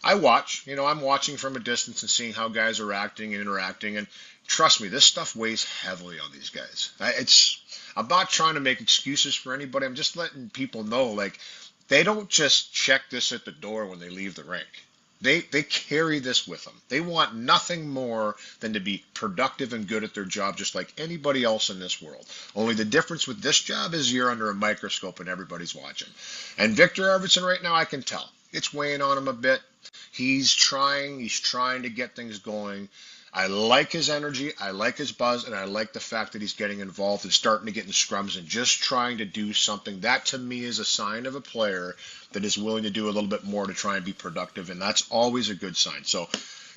I watch. I'm watching from a distance and seeing how guys are acting and interacting. And trust me, this stuff weighs heavily on these guys. I'm not trying to make excuses for anybody. I'm just letting people know, they don't just check this at the door when they leave the rink. They carry this with them. They want nothing more than to be productive and good at their job, just like anybody else in this world. Only the difference with this job is you're under a microscope and everybody's watching. And Victor Arvidsson right now, I can tell. It's weighing on him a bit. He's trying to get things going. I like his energy, I like his buzz, and I like the fact that he's getting involved and starting to get in scrums and just trying to do something. That, to me, is a sign of a player that is willing to do a little bit more to try and be productive, and that's always a good sign. So,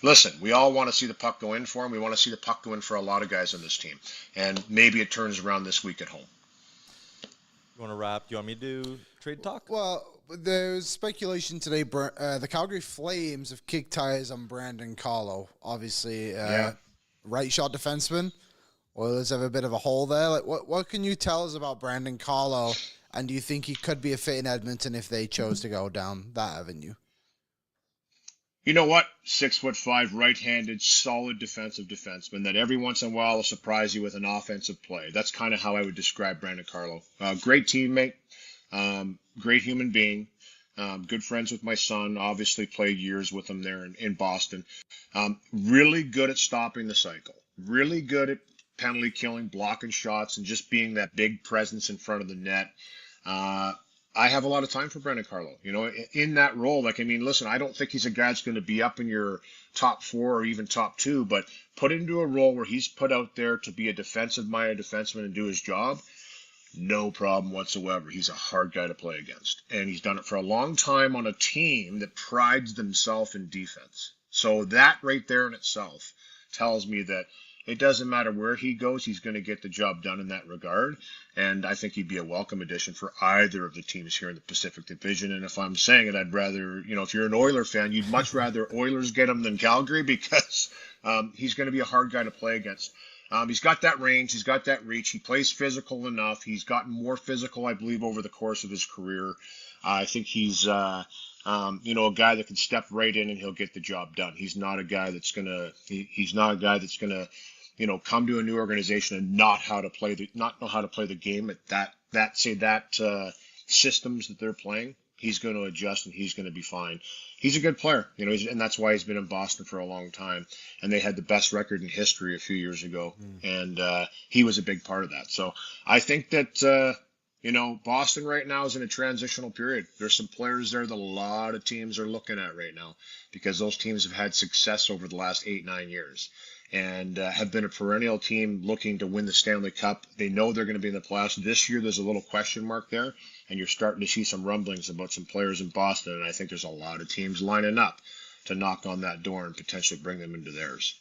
listen, we all want to see the puck go in for him. We want to see the puck go in for a lot of guys on this team, and maybe it turns around this week at home. You want to wrap? You want me to do trade talk? Well, there's speculation today. The Calgary Flames have kicked tires on Brandon Carlo. Obviously, right shot defenseman. Oilers have a bit of a hole there. What can you tell us about Brandon Carlo? And do you think he could be a fit in Edmonton if they chose to go down that avenue? You know what? 6'5", right-handed, solid defensive defenseman that every once in a while will surprise you with an offensive play. That's kind of how I would describe Brandon Carlo. Great teammate, great human being, good friends with my son. Obviously, played years with him there in Boston. Really good at stopping the cycle. Really good at penalty killing, blocking shots, and just being that big presence in front of the net. I have a lot of time for Brandon Carlo, in that role. Listen, I don't think he's a guy that's going to be up in your top 4 or even top 2, but put into a role where he's put out there to be a defensive-minded defenseman and do his job, no problem whatsoever. He's a hard guy to play against, and he's done it for a long time on a team that prides themselves in defense. So that right there in itself tells me that it doesn't matter where he goes, he's going to get the job done in that regard. And I think he'd be a welcome addition for either of the teams here in the Pacific Division. And if I'm saying it, I'd rather, if you're an Oiler fan, you'd much rather Oilers get him than Calgary because he's going to be a hard guy to play against. He's got that range. He's got that reach. He plays physical enough. He's gotten more physical, I believe, over the course of his career. I think he's a guy that can step right in and he'll get the job done. He's not a guy that's gonna come to a new organization and not know how to play the game at that systems that they're playing. He's going to adjust and he's going to be fine. He's a good player, and that's why he's been in Boston for a long time. And they had the best record in history a few years ago, and he was a big part of that. So I think that Boston right now is in a transitional period. There's some players there that a lot of teams are looking at right now because those teams have had success over the last 8-9 years. And have been a perennial team looking to win the Stanley Cup. They know they're going to be in the playoffs. This year, there's a little question mark there, and you're starting to see some rumblings about some players in Boston, and I think there's a lot of teams lining up to knock on that door and potentially bring them into theirs.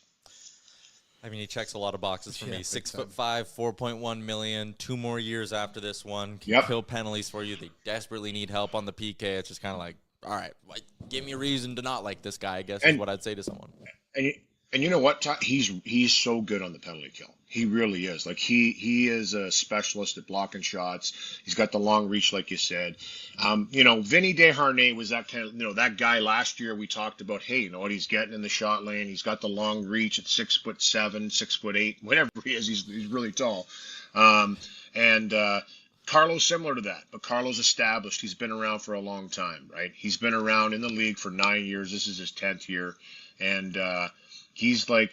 I mean, he checks a lot of boxes for me. big 6'5", $4.1 million. 2 more years after this one. Can Yep. kill penalties for you. They desperately need help on the PK. It's just kind of like, all right, give me a reason to not like this guy, I guess, is what I'd say to someone. And you know what, Ty? He's so good on the penalty kill. He really is. Like he is a specialist at blocking shots. He's got the long reach, like you said. Vinny Desharnais was that kind of that guy last year. We talked about, hey, you know what? He's getting in the shot lane. He's got the long reach at 6'7", 6'8", whatever he is. He's really tall. Carlo's similar to that, but Carlo's established. He's been around for a long time, right? He's been around in the league for 9 years. This is his 10th year, and he's been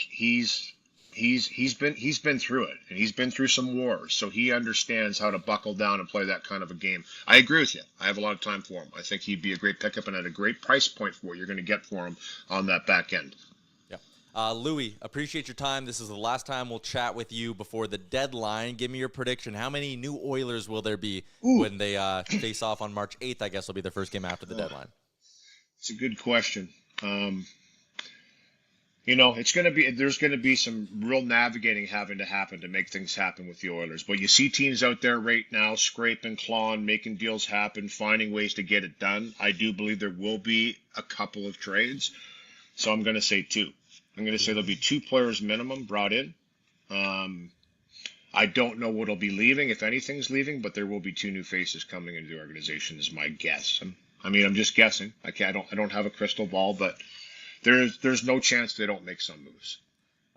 through it, and he's been through some wars, so he understands how to buckle down and play that kind of a game. I agree with you. I have a lot of time for him. I think he'd be a great pickup and at a great price point for what you're going to get for him on that back end. Louie, appreciate your time. This is the last time we'll chat with you before the deadline. Give me your prediction. How many new Oilers will there be when they face off on March 8th? I guess will be their first game after the deadline. It's a good question. There's going to be some real navigating having to happen to make things happen with the Oilers. But you see teams out there right now scraping, clawing, making deals happen, finding ways to get it done. I do believe there will be a couple of trades. So I'm going to say 2. I'm going to say there'll be 2 players minimum brought in. I don't know what'll be leaving, if anything's leaving, but there will be 2 new faces coming into the organization is my guess. I'm just guessing. I don't have a crystal ball, but there's no chance they don't make some moves.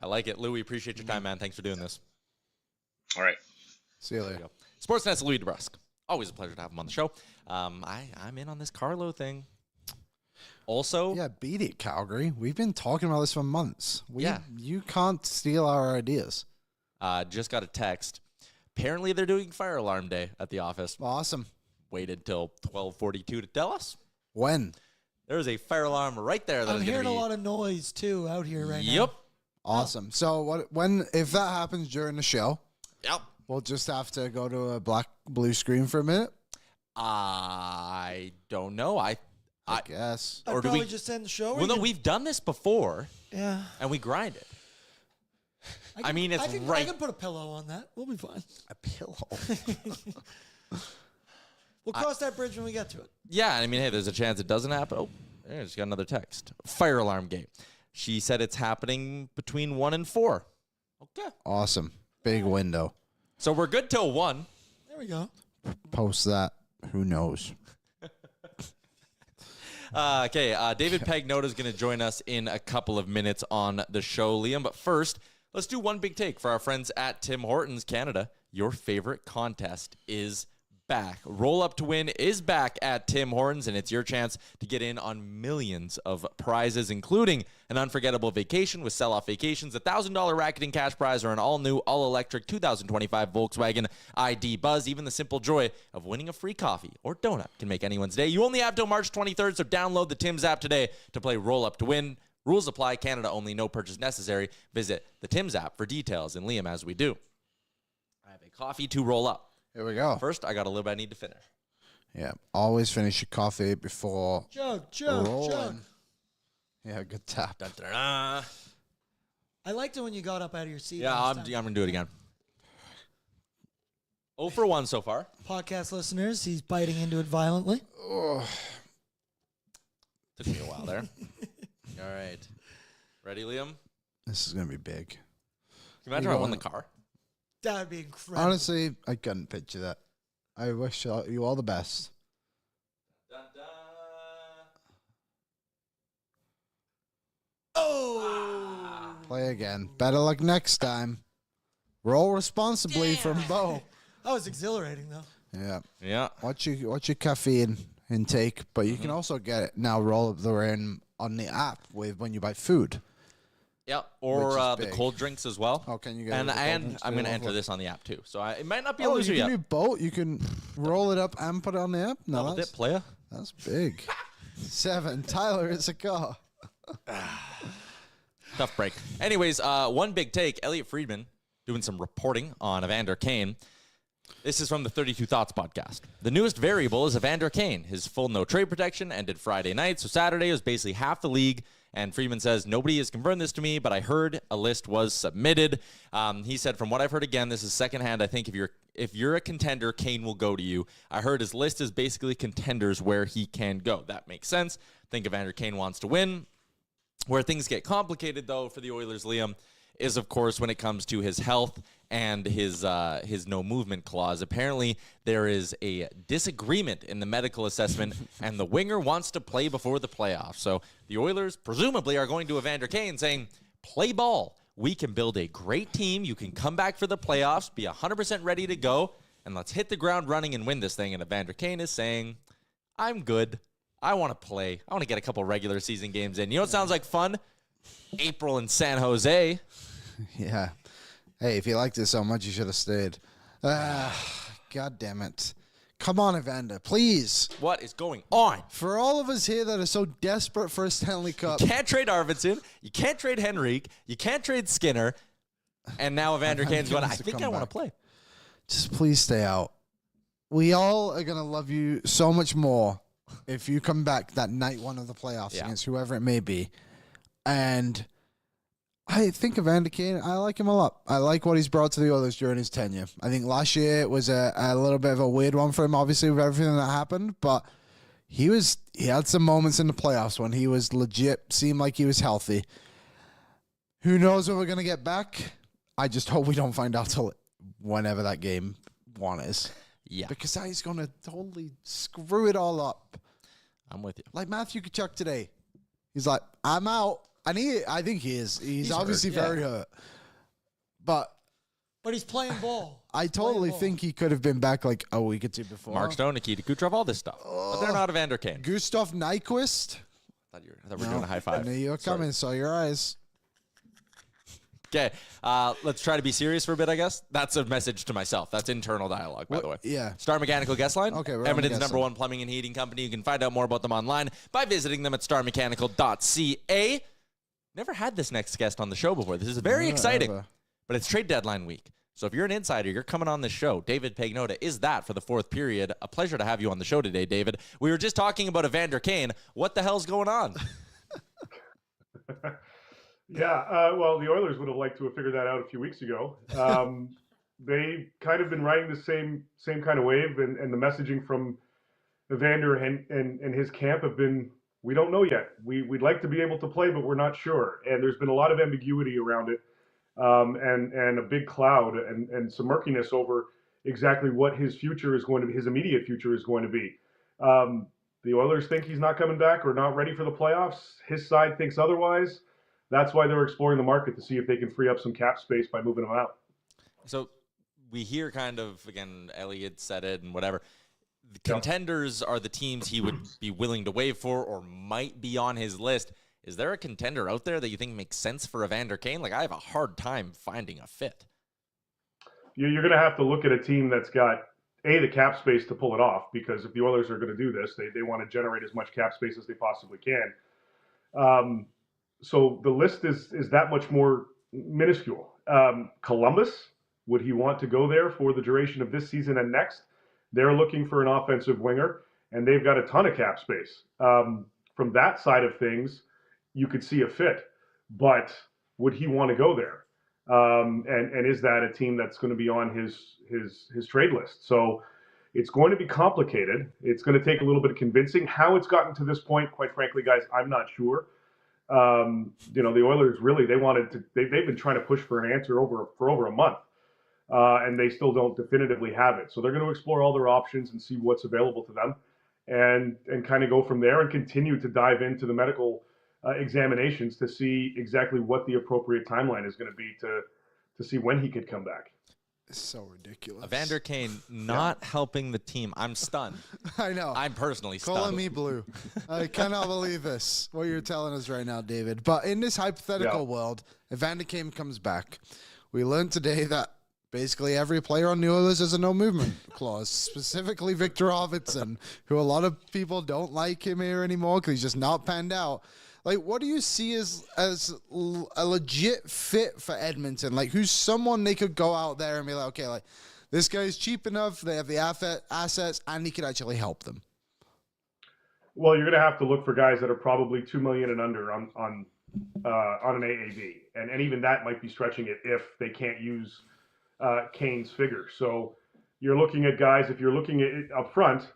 I like it. Louie, appreciate your time, man. Thanks for doing this. All right. See you later. Sportsnet's Louie DeBrusk. Always a pleasure to have him on the show. I'm in on this Carlo thing. Also, Yeah, beat it, Calgary. We've been talking about this for months. Yeah. You can't steal our ideas. just got a text. Apparently, they're doing fire alarm day at the office. Awesome. Waited till 12:42 to tell us. When? There's a fire alarm right there. I'm hearing a lot of noise, too, out here right now. Yep. Awesome. So if that happens during the show, Yep. we'll just have to go to a blue screen for a minute? I don't know. I guess. I'd Or do probably we- just end the show. Well, no, we've done this before, Yeah. and we grinded. I mean, it's I can right- put a pillow on that. We'll be fine. A pillow. We'll cross that bridge when we get to it. Yeah, I mean, hey, there's a chance it doesn't happen. Oh, I just got another text. Fire alarm game. She said it's happening between 1 and 4. Okay. Awesome. Big window. So we're good till 1. There we go. Post that. Who knows? David Pagnotta is going to join us in a couple of minutes on the show, Liam. But first, let's do one big take for our friends at Tim Hortons Canada. Your favorite contest is back. Roll Up to Win is back at Tim Hortons, and it's your chance to get in on millions of prizes, including an unforgettable vacation with Sell-Off Vacations, a $1,000 racketing cash prize, or an all-new, all-electric 2025 Volkswagen ID Buzz. Even the simple joy of winning a free coffee or donut can make anyone's day. You only have till March 23rd, so download the Tim's app today to play Roll Up to Win. Rules apply. Canada only. No purchase necessary. Visit the Tim's app for details. And Liam, as we do, I have a coffee to roll up. Here we go. First, I got a little bit I need to finish. Yeah. Always finish your coffee before Chug. rolling. Yeah, good tap. Dun, dun, dun. I liked it when you got up out of your seat. Yeah, I'm last going time. to do it again. 0 for 1 so far. Podcast listeners, he's biting into it violently. Took me a while there. All right. Ready, Liam? This is going to be big. Can you imagine if I won the car? That would be incredible. Honestly, I couldn't picture that. I wish you all the best. Dun, dun. Oh! Play again. Better luck next time. Roll responsibly from Bo. That was exhilarating, though. Yeah. Yeah. Watch your caffeine intake, but you can also get it now. Roll up the rain on the app with when you buy food. Yeah, Which or is the big. cold drinks as well. Oh, can you get And the cold and drinks I'm going to too? enter this on the app too. So it might not be a Oh, loser you can yet. do both. You can roll it up and put it on the app. No, Double dip, playa. that's big. 7. Tyler, it's a car. Tough break. Anyways, one big take. Elliot Friedman doing some reporting on Evander Kane. This is from the 32 Thoughts podcast. The newest variable is Evander Kane. His full no trade protection ended Friday night, so Saturday was basically half the league And Friedman says, nobody has confirmed this to me, but I heard a list was submitted. He said, from what I've heard, again, this is secondhand. I think if you're a contender, Kane will go to you. I heard his list is basically contenders where he can go. That makes sense. Think Evander Kane wants to win. Where things get complicated, though, for the Oilers, Liam, is, of course, when it comes to his health and his no movement clause. Apparently, there is a disagreement in the medical assessment, and the winger wants to play before the playoffs. So the Oilers presumably are going to Evander Kane saying, play ball. We can build a great team. You can come back for the playoffs, be 100% ready to go, and let's hit the ground running and win this thing. And Evander Kane is saying, I'm good. I want to play. I want to get a couple regular season games in. You know what sounds like fun? April in San Jose. Yeah. Hey, if you liked it so much, you should have stayed. God damn it. Come on, Evander, please. What is going on? For all of us here that are so desperate for a Stanley Cup. You can't trade Arvidsson. You can't trade Henrique. You can't trade Skinner. And now Evander Kane's going, I think I want to play. Just please stay out. We all are going to love you so much more if you come back that night one of the playoffs against whoever it may be. And I think Evander Kane, I like him a lot. I like what he's brought to the Oilers during his tenure. I think last year it was a little bit of a weird one for him, obviously, with everything that happened. But he had some moments in the playoffs when he was legit, seemed like he was healthy. Who knows when we're going to get back? I just hope we don't find out till whenever that game one is. Yeah. Because he's going to totally screw it all up. I'm with you. Like Matthew Tkachuk today. He's like, I'm out. And I think he is. He's obviously very hurt. But he's playing ball. I totally think he could have been back like a week or two before. Mark Stone, Nikita Kucherov, all this stuff. But they're not Evander Kane. Gustav Nyquist. I thought we were doing a high five. I knew you were coming, saw your eyes. Okay, let's try to be serious for a bit, I guess. That's a message to myself. That's internal dialogue, by the way. Yeah. Star Mechanical Guest Line. Okay, we're on Edmonton's the guest #1 line. plumbing and heating company. You can find out more about them online by visiting them at starmechanical.ca. Never had this next guest on the show before. This is very exciting, but it's trade deadline week. So if you're an insider, you're coming on this show. David Pagnotta is that for the fourth period. A pleasure to have you on the show today, David. We were just talking about Evander Kane. What the hell's going on? Yeah, well, the Oilers would have liked to have figured that out a few weeks ago. They've kind of been riding the same kind of wave, and the messaging from Evander and his camp have been, we don't know yet. We'd like to be able to play, but we're not sure. And there's been a lot of ambiguity around it, and a big cloud and some murkiness over exactly what his future is going to be, his immediate future is going to be. The Oilers think he's not coming back or not ready for the playoffs. His side thinks otherwise. That's why they're exploring the market to see if they can free up some cap space by moving him out. So we hear kind of, again, Elliott said it and whatever. The contenders are the teams he would be willing to waive for or might be on his list. Is there a contender out there that you think makes sense for Evander Kane? Like, I have a hard time finding a fit. You're going to have to look at a team that's got, the cap space to pull it off, because if the Oilers are going to do this, they want to generate as much cap space as they possibly can. So the list is that much more minuscule. Columbus, would he want to go there for the duration of this season and next? They're looking for an offensive winger, and they've got a ton of cap space. From that side of things, you could see a fit, but would he want to go there? And is that a team that's going to be on his trade list? So it's going to be complicated. It's going to take a little bit of convincing. How it's gotten to this point, quite frankly, guys, I'm not sure. The Oilers really, they've been trying to push for an answer for over a month, and they still don't definitively have it. So they're going to explore all their options and see what's available to them, and kind of go from there and continue to dive into the medical examinations to see exactly what the appropriate timeline is going to be to see when he could come back. It's so ridiculous. Evander Kane not helping the team. I'm stunned. I know. I'm personally stunned. Calling me blue. I cannot believe this, what you're telling us right now, David. But in this hypothetical world, Evander Kane comes back. We learned today that basically every player on the Oilers has a no movement clause, specifically Victor Arvidsson, who a lot of people don't like him here anymore because he's just not panned out. Like, what do you see as a legit fit for Edmonton? Like, who's someone they could go out there and be like, okay, like, this guy's cheap enough, they have the assets, and he could actually help them? Well, you're going to have to look for guys that are probably $2 million and under on an AAV, and even that might be stretching it if they can't use Kane's figure. So you're looking at guys, if you're looking at it up front,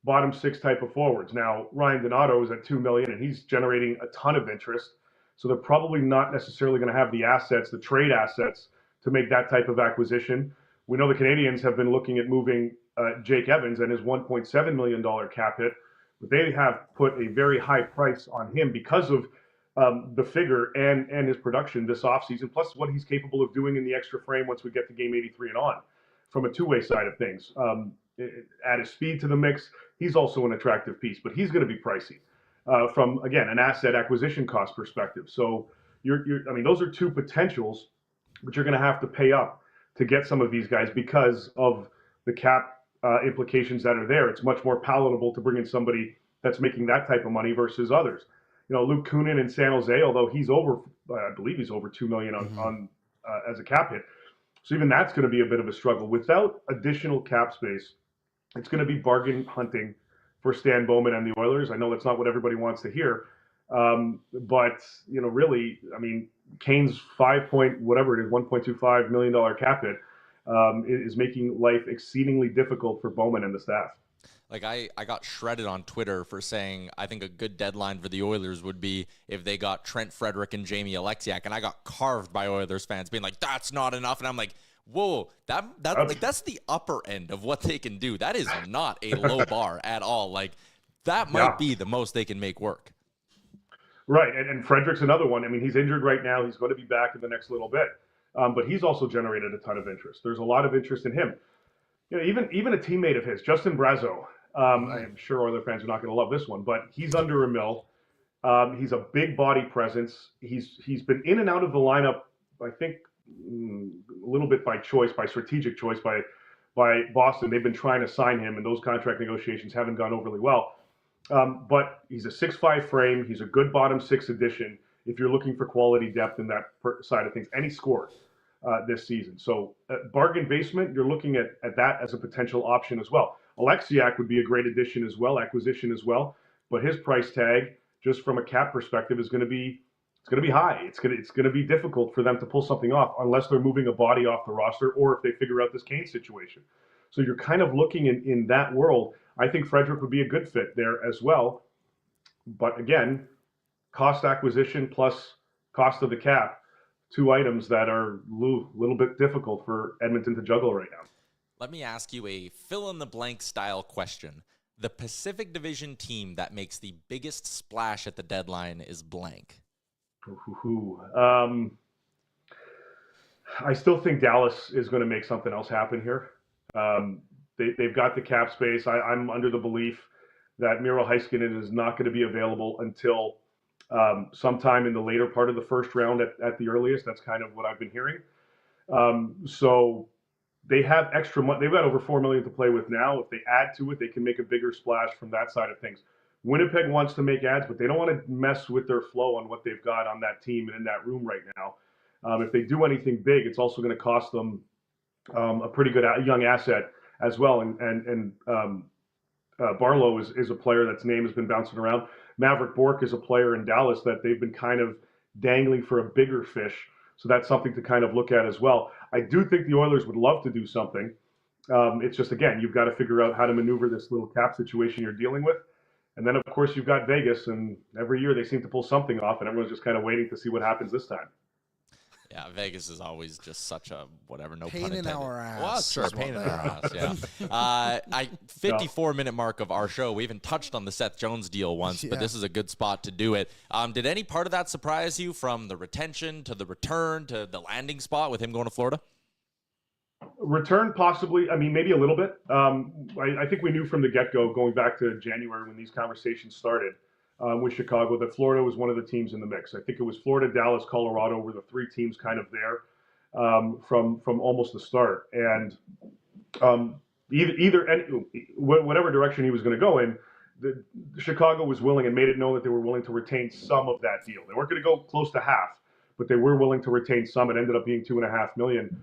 bottom six type of forwards. Now Ryan Donato is at $2 million, and he's generating a ton of interest. So they're probably not necessarily going to have the assets, the trade assets, to make that type of acquisition. We know the Canadians have been looking at moving Jake Evans and his $1.7 million cap hit, but they have put a very high price on him because of the figure and his production this offseason, plus what he's capable of doing in the extra frame once we get to game 83 and on, from a two-way side of things. Add his speed to the mix. He's also an attractive piece, but he's going to be pricey from, again, an asset acquisition cost perspective. So I mean, those are two potentials, but you're going to have to pay up to get some of these guys because of the cap implications that are there. It's much more palatable to bring in somebody that's making that type of money versus others. You know, Luke Kunin in San Jose, although he's over, I believe he's over $2 million on as a cap hit. So even that's going to be a bit of a struggle. Without additional cap space, it's going to be bargain hunting for Stan Bowman and the Oilers. I know that's not what everybody wants to hear, but you know, really, I mean, Kane's $1.25 million cap hit is making life exceedingly difficult for Bowman and the staff. Like I got shredded on Twitter for saying I think a good deadline for the Oilers would be if they got Trent Frederic and Jamie Alexiak, and I got carved by Oilers fans being like, that's not enough, and I'm like, whoa, that's the upper end of what they can do. That is not a low bar at all. Like that might be the most they can make work. Right, and Frederic's another one. I mean, he's injured right now. He's going to be back in the next little bit, but he's also generated a ton of interest. There's a lot of interest in him. You know, even a teammate of his, Justin Brazeau. I'm sure Oilers fans are not going to love this one, but he's under $1 million. He's a big body presence. He's been in and out of the lineup, I think, a little bit by choice, by strategic choice, by Boston. They've been trying to sign him, and those contract negotiations haven't gone overly well. But he's a 6'5" frame. He's a good bottom six addition if you're looking for quality depth in that side of things. And he scored this season. So bargain basement, you're looking at that as a potential option as well. Alexiak would be a great addition as well, acquisition as well. But his price tag, just from a cap perspective, is going to be high. It's going to be difficult for them to pull something off unless they're moving a body off the roster or if they figure out this Kane situation. So you're kind of looking in that world. I think Frederic would be a good fit there as well. But again, cost acquisition plus cost of the cap, two items that are a little bit difficult for Edmonton to juggle right now. Let me ask you a fill-in-the-blank style question. The Pacific Division team that makes the biggest splash at the deadline is blank. I still think Dallas is going to make something else happen here. They've got the cap space. I'm under the belief that Miro Heiskanen is not going to be available until sometime in the later part of the first round at the earliest. That's kind of what I've been hearing. So they have extra money. They've got over $4 million to play with now. If they add to it, they can make a bigger splash from that side of things. Winnipeg wants to make adds, but they don't want to mess with their flow on what they've got on that team and in that room right now. If they do anything big, it's also going to cost them a pretty good young asset as well. And Barlow is a player that's name has been bouncing around. Maverick Bourque is a player in Dallas that they've been kind of dangling for a bigger fish. So that's something to kind of look at as well. I do think the Oilers would love to do something. It's just, again, you've got to figure out how to maneuver this little cap situation you're dealing with. And then, of course, you've got Vegas, and every year they seem to pull something off, and everyone's just kind of waiting to see what happens this time. Yeah, Vegas is always just such a whatever, no pain pun intended. in our ass. Well, sure, pain in our ass, yeah. 54-minute mark of our show. We even touched on the Seth Jones deal once, but this is a good spot to do it. Did any part of that surprise you, from the retention to the return to the landing spot with him going to Florida? Return, possibly. I mean, maybe a little bit. I think we knew from the get-go, going back to January when these conversations started, with Chicago, that Florida was one of the teams in the mix. I think it was Florida, Dallas, Colorado were the three teams kind of there from almost the start. And whatever direction he was going to go in, Chicago was willing and made it known that they were willing to retain some of that deal. They weren't going to go close to half, but they were willing to retain some. It ended up being $2.5 million,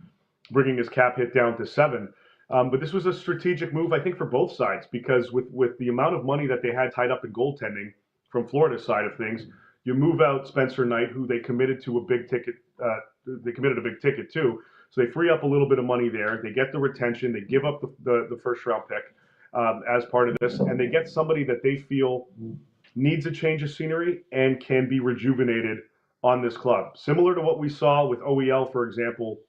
bringing his cap hit down to $7 million. But this was a strategic move, I think, for both sides, because with the amount of money that they had tied up in goaltending from Florida's side of things, you move out Spencer Knight, who they committed to a big ticket. They committed a big ticket too, so they free up a little bit of money there. They get the retention. They give up the first round pick as part of this, and they get somebody that they feel needs a change of scenery and can be rejuvenated on this club. Similar to what we saw with OEL, for example,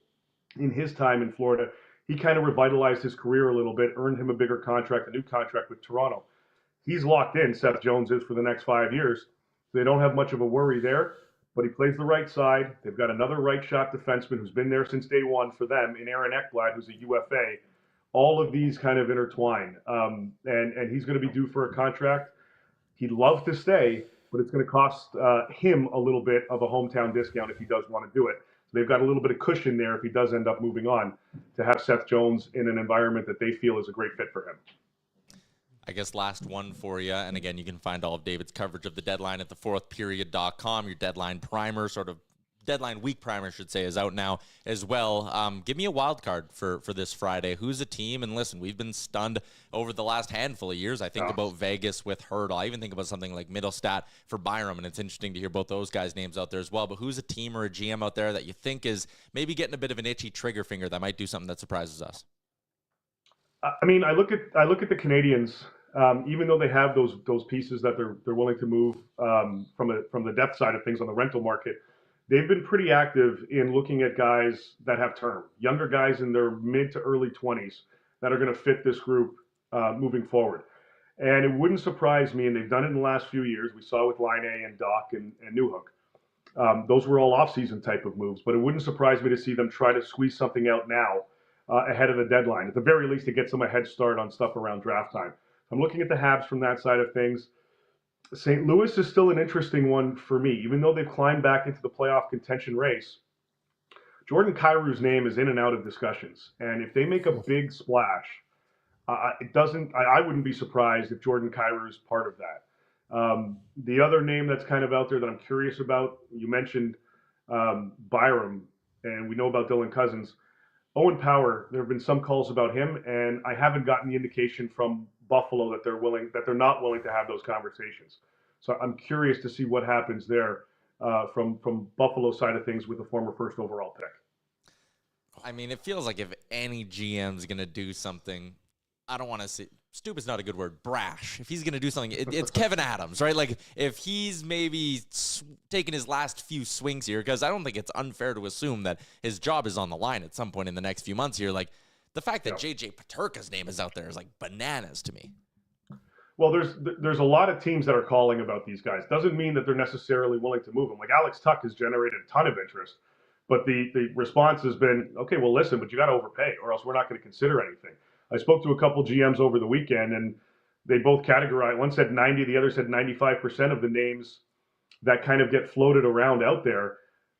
in his time in Florida. He kind of revitalized his career a little bit, earned him a bigger contract, a new contract with Toronto. He's locked in, Seth Jones is, for the next 5 years. They don't have much of a worry there, but he plays the right side. They've got another right shot defenseman who's been there since day one for them in Aaron Ekblad, who's a UFA. All of these kind of intertwine, and he's going to be due for a contract. He'd love to stay, but it's going to cost him a little bit of a hometown discount if he does want to do it. So they've got a little bit of cushion there if he does end up moving on to have Seth Jones in an environment that they feel is a great fit for him. I guess last one for you, and again, you can find all of David's coverage of the deadline at thefourthperiod.com. Your deadline primer, sort of deadline week primer, I should say, is out now as well. Give me a wild card for this Friday. Who's a team? And listen, we've been stunned over the last handful of years. I think about Vegas with Hurdle. I even think about something like Middlestat for Byram, and it's interesting to hear both those guys' names out there as well. But who's a team or a GM out there that you think is maybe getting a bit of an itchy trigger finger that might do something that surprises us? I mean, I look at the Canadians. Even though they have those pieces that they're willing to move from the depth side of things on the rental market, they've been pretty active in looking at guys that have term, younger guys in their mid to early 20s that are going to fit this group moving forward. And it wouldn't surprise me, and they've done it in the last few years. We saw with Line A and Doc and Newhook. Those were all off-season type of moves, but it wouldn't surprise me to see them try to squeeze something out now ahead of the deadline. At the very least, it gets them a head start on stuff around draft time. I'm looking at the Habs from that side of things. St. Louis is still an interesting one for me, even though they've climbed back into the playoff contention race. Jordan Kyrou's name is in and out of discussions, and if they make a big splash, I wouldn't be surprised if Jordan Kyrou is part of that. The other name that's kind of out there that I'm curious about, you mentioned Byram, and we know about Dylan Cousins. Owen Power, there have been some calls about him, and I haven't gotten the indication from Buffalo that they're not willing to have those conversations. So I'm curious to see what happens there from Buffalo's side of things with the former first overall pick. I mean, it feels like if any GM's going to do something, I don't want to say stupid's not a good word, brash. If he's going to do something, it's Kevin Adams, right? Like if he's maybe taking his last few swings here, because I don't think it's unfair to assume that his job is on the line at some point in the next few months here. Like the fact that JJ Peterka's name is out there is like bananas to me. Well, there's a lot of teams that are calling about these guys. Doesn't mean that they're necessarily willing to move them. Like Alex Tuck has generated a ton of interest, but the response has been, okay, well, listen, but you got to overpay or else we're not going to consider anything. I spoke to a couple GMs over the weekend, and they both categorized. One said 90, the other said 95% of the names that kind of get floated around out there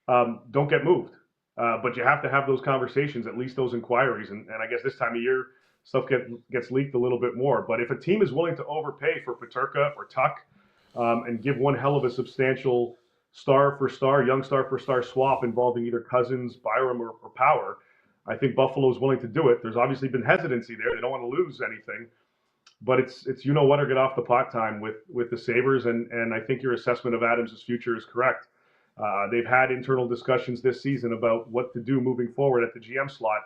don't get moved. But you have to have those conversations, at least those inquiries. And I guess this time of year, stuff gets leaked a little bit more. But if a team is willing to overpay for Peterka or Tuck and give one hell of a substantial star for star, young star for star swap involving either Cousins, Byram, or Power, I think Buffalo is willing to do it. There's obviously been hesitancy there. They don't want to lose anything. But it's you know what or get off the pot time with the Sabres. And I think your assessment of Adams' future is correct. They've had internal discussions this season about what to do moving forward at the GM slot.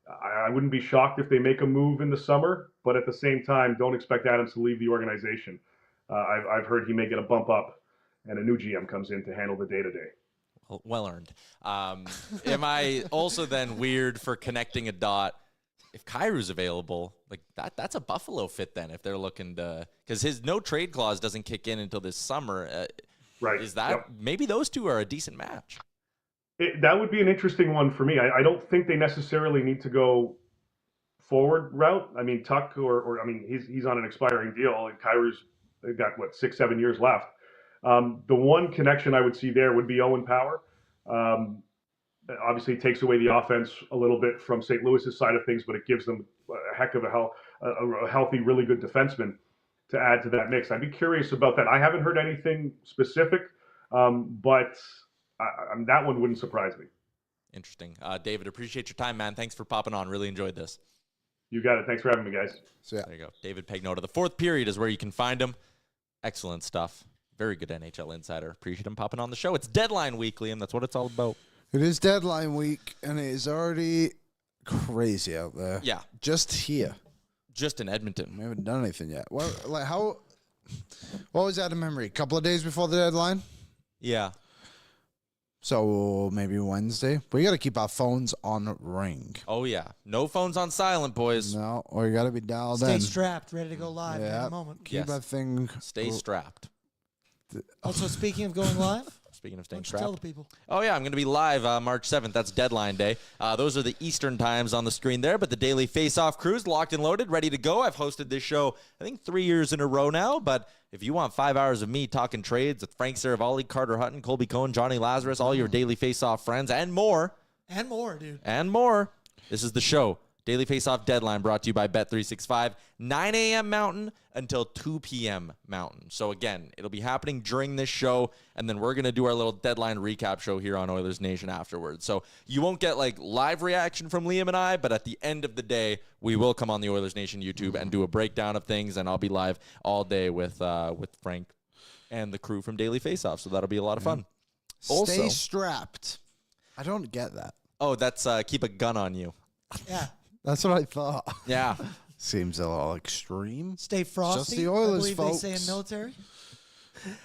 I wouldn't be shocked if they make a move in the summer, but at the same time, don't expect Adams to leave the organization. I've heard he may get a bump up and a new GM comes in to handle the day-to-day. Well earned. Am I also then weird for connecting a dot? If Kyrou's available, like that's a Buffalo fit then if they're looking to, because his no trade clause doesn't kick in until this summer. Right. Is that maybe those two are a decent match? That would be an interesting one for me. I don't think they necessarily need to go forward route. I mean, Tuck or I mean, he's on an expiring deal, and Kyrou's got 6-7 years left. The one connection I would see there would be Owen Power. Obviously, it takes away the offense a little bit from St. Louis's side of things, but it gives them a heck of a healthy, really good defenseman to add to that mix. I'd be curious about that. I haven't heard anything specific, but that one wouldn't surprise me. Interesting. David, appreciate your time, man. Thanks for popping on. Really enjoyed this. You got it. Thanks for having me, guys. So yeah. There you go. David Pagnotta. The fourth period is where you can find him. Excellent stuff. Very good NHL insider. Appreciate him popping on the show. It's deadline week, Liam. That's what it's all about. It is deadline week, and it is already crazy out there. Yeah. Just here. Just in Edmonton. We haven't done anything yet. Well, like how? What was that in memory? A couple of days before the deadline. Yeah. So maybe Wednesday. We got to keep our phones on ring. Oh, yeah. No phones on silent, boys. No, or you got to be dialed Stay in. strapped, ready to go live in Yeah. a moment. Keep Yes. that thing. Stay strapped. Also, speaking of going live, Speaking of why staying don't you tell the strapped. people? Oh, yeah. I'm going to be live March 7th. That's deadline day. Those are the Eastern times on the screen there. But the Daily Face-Off crew's locked and loaded, ready to go. I've hosted this show, I think, 3 years in a row now. But if you want 5 hours of me talking trades with Frank Saravalli, Carter Hutton, Colby Cohen, Johnny Lazarus, all your Daily Face-Off friends, and more, And more, dude. this is the show. Daily Face-Off Deadline brought to you by Bet365, 9 a.m. Mountain until 2 p.m. Mountain. So, again, it'll be happening during this show, and then we're going to do our little deadline recap show here on Oilers Nation afterwards. So you won't get, like, live reaction from Liam and I, but at the end of the day, we will come on the Oilers Nation YouTube and do a breakdown of things, and I'll be live all day with Frank and the crew from Daily Face-Off, so that'll be a lot of fun. Stay strapped. I don't get that. Oh, that's keep a gun on you. Yeah. That's what I thought. Yeah. Seems a little extreme. Stay frosty. the Oilers, I believe folks. they say in military.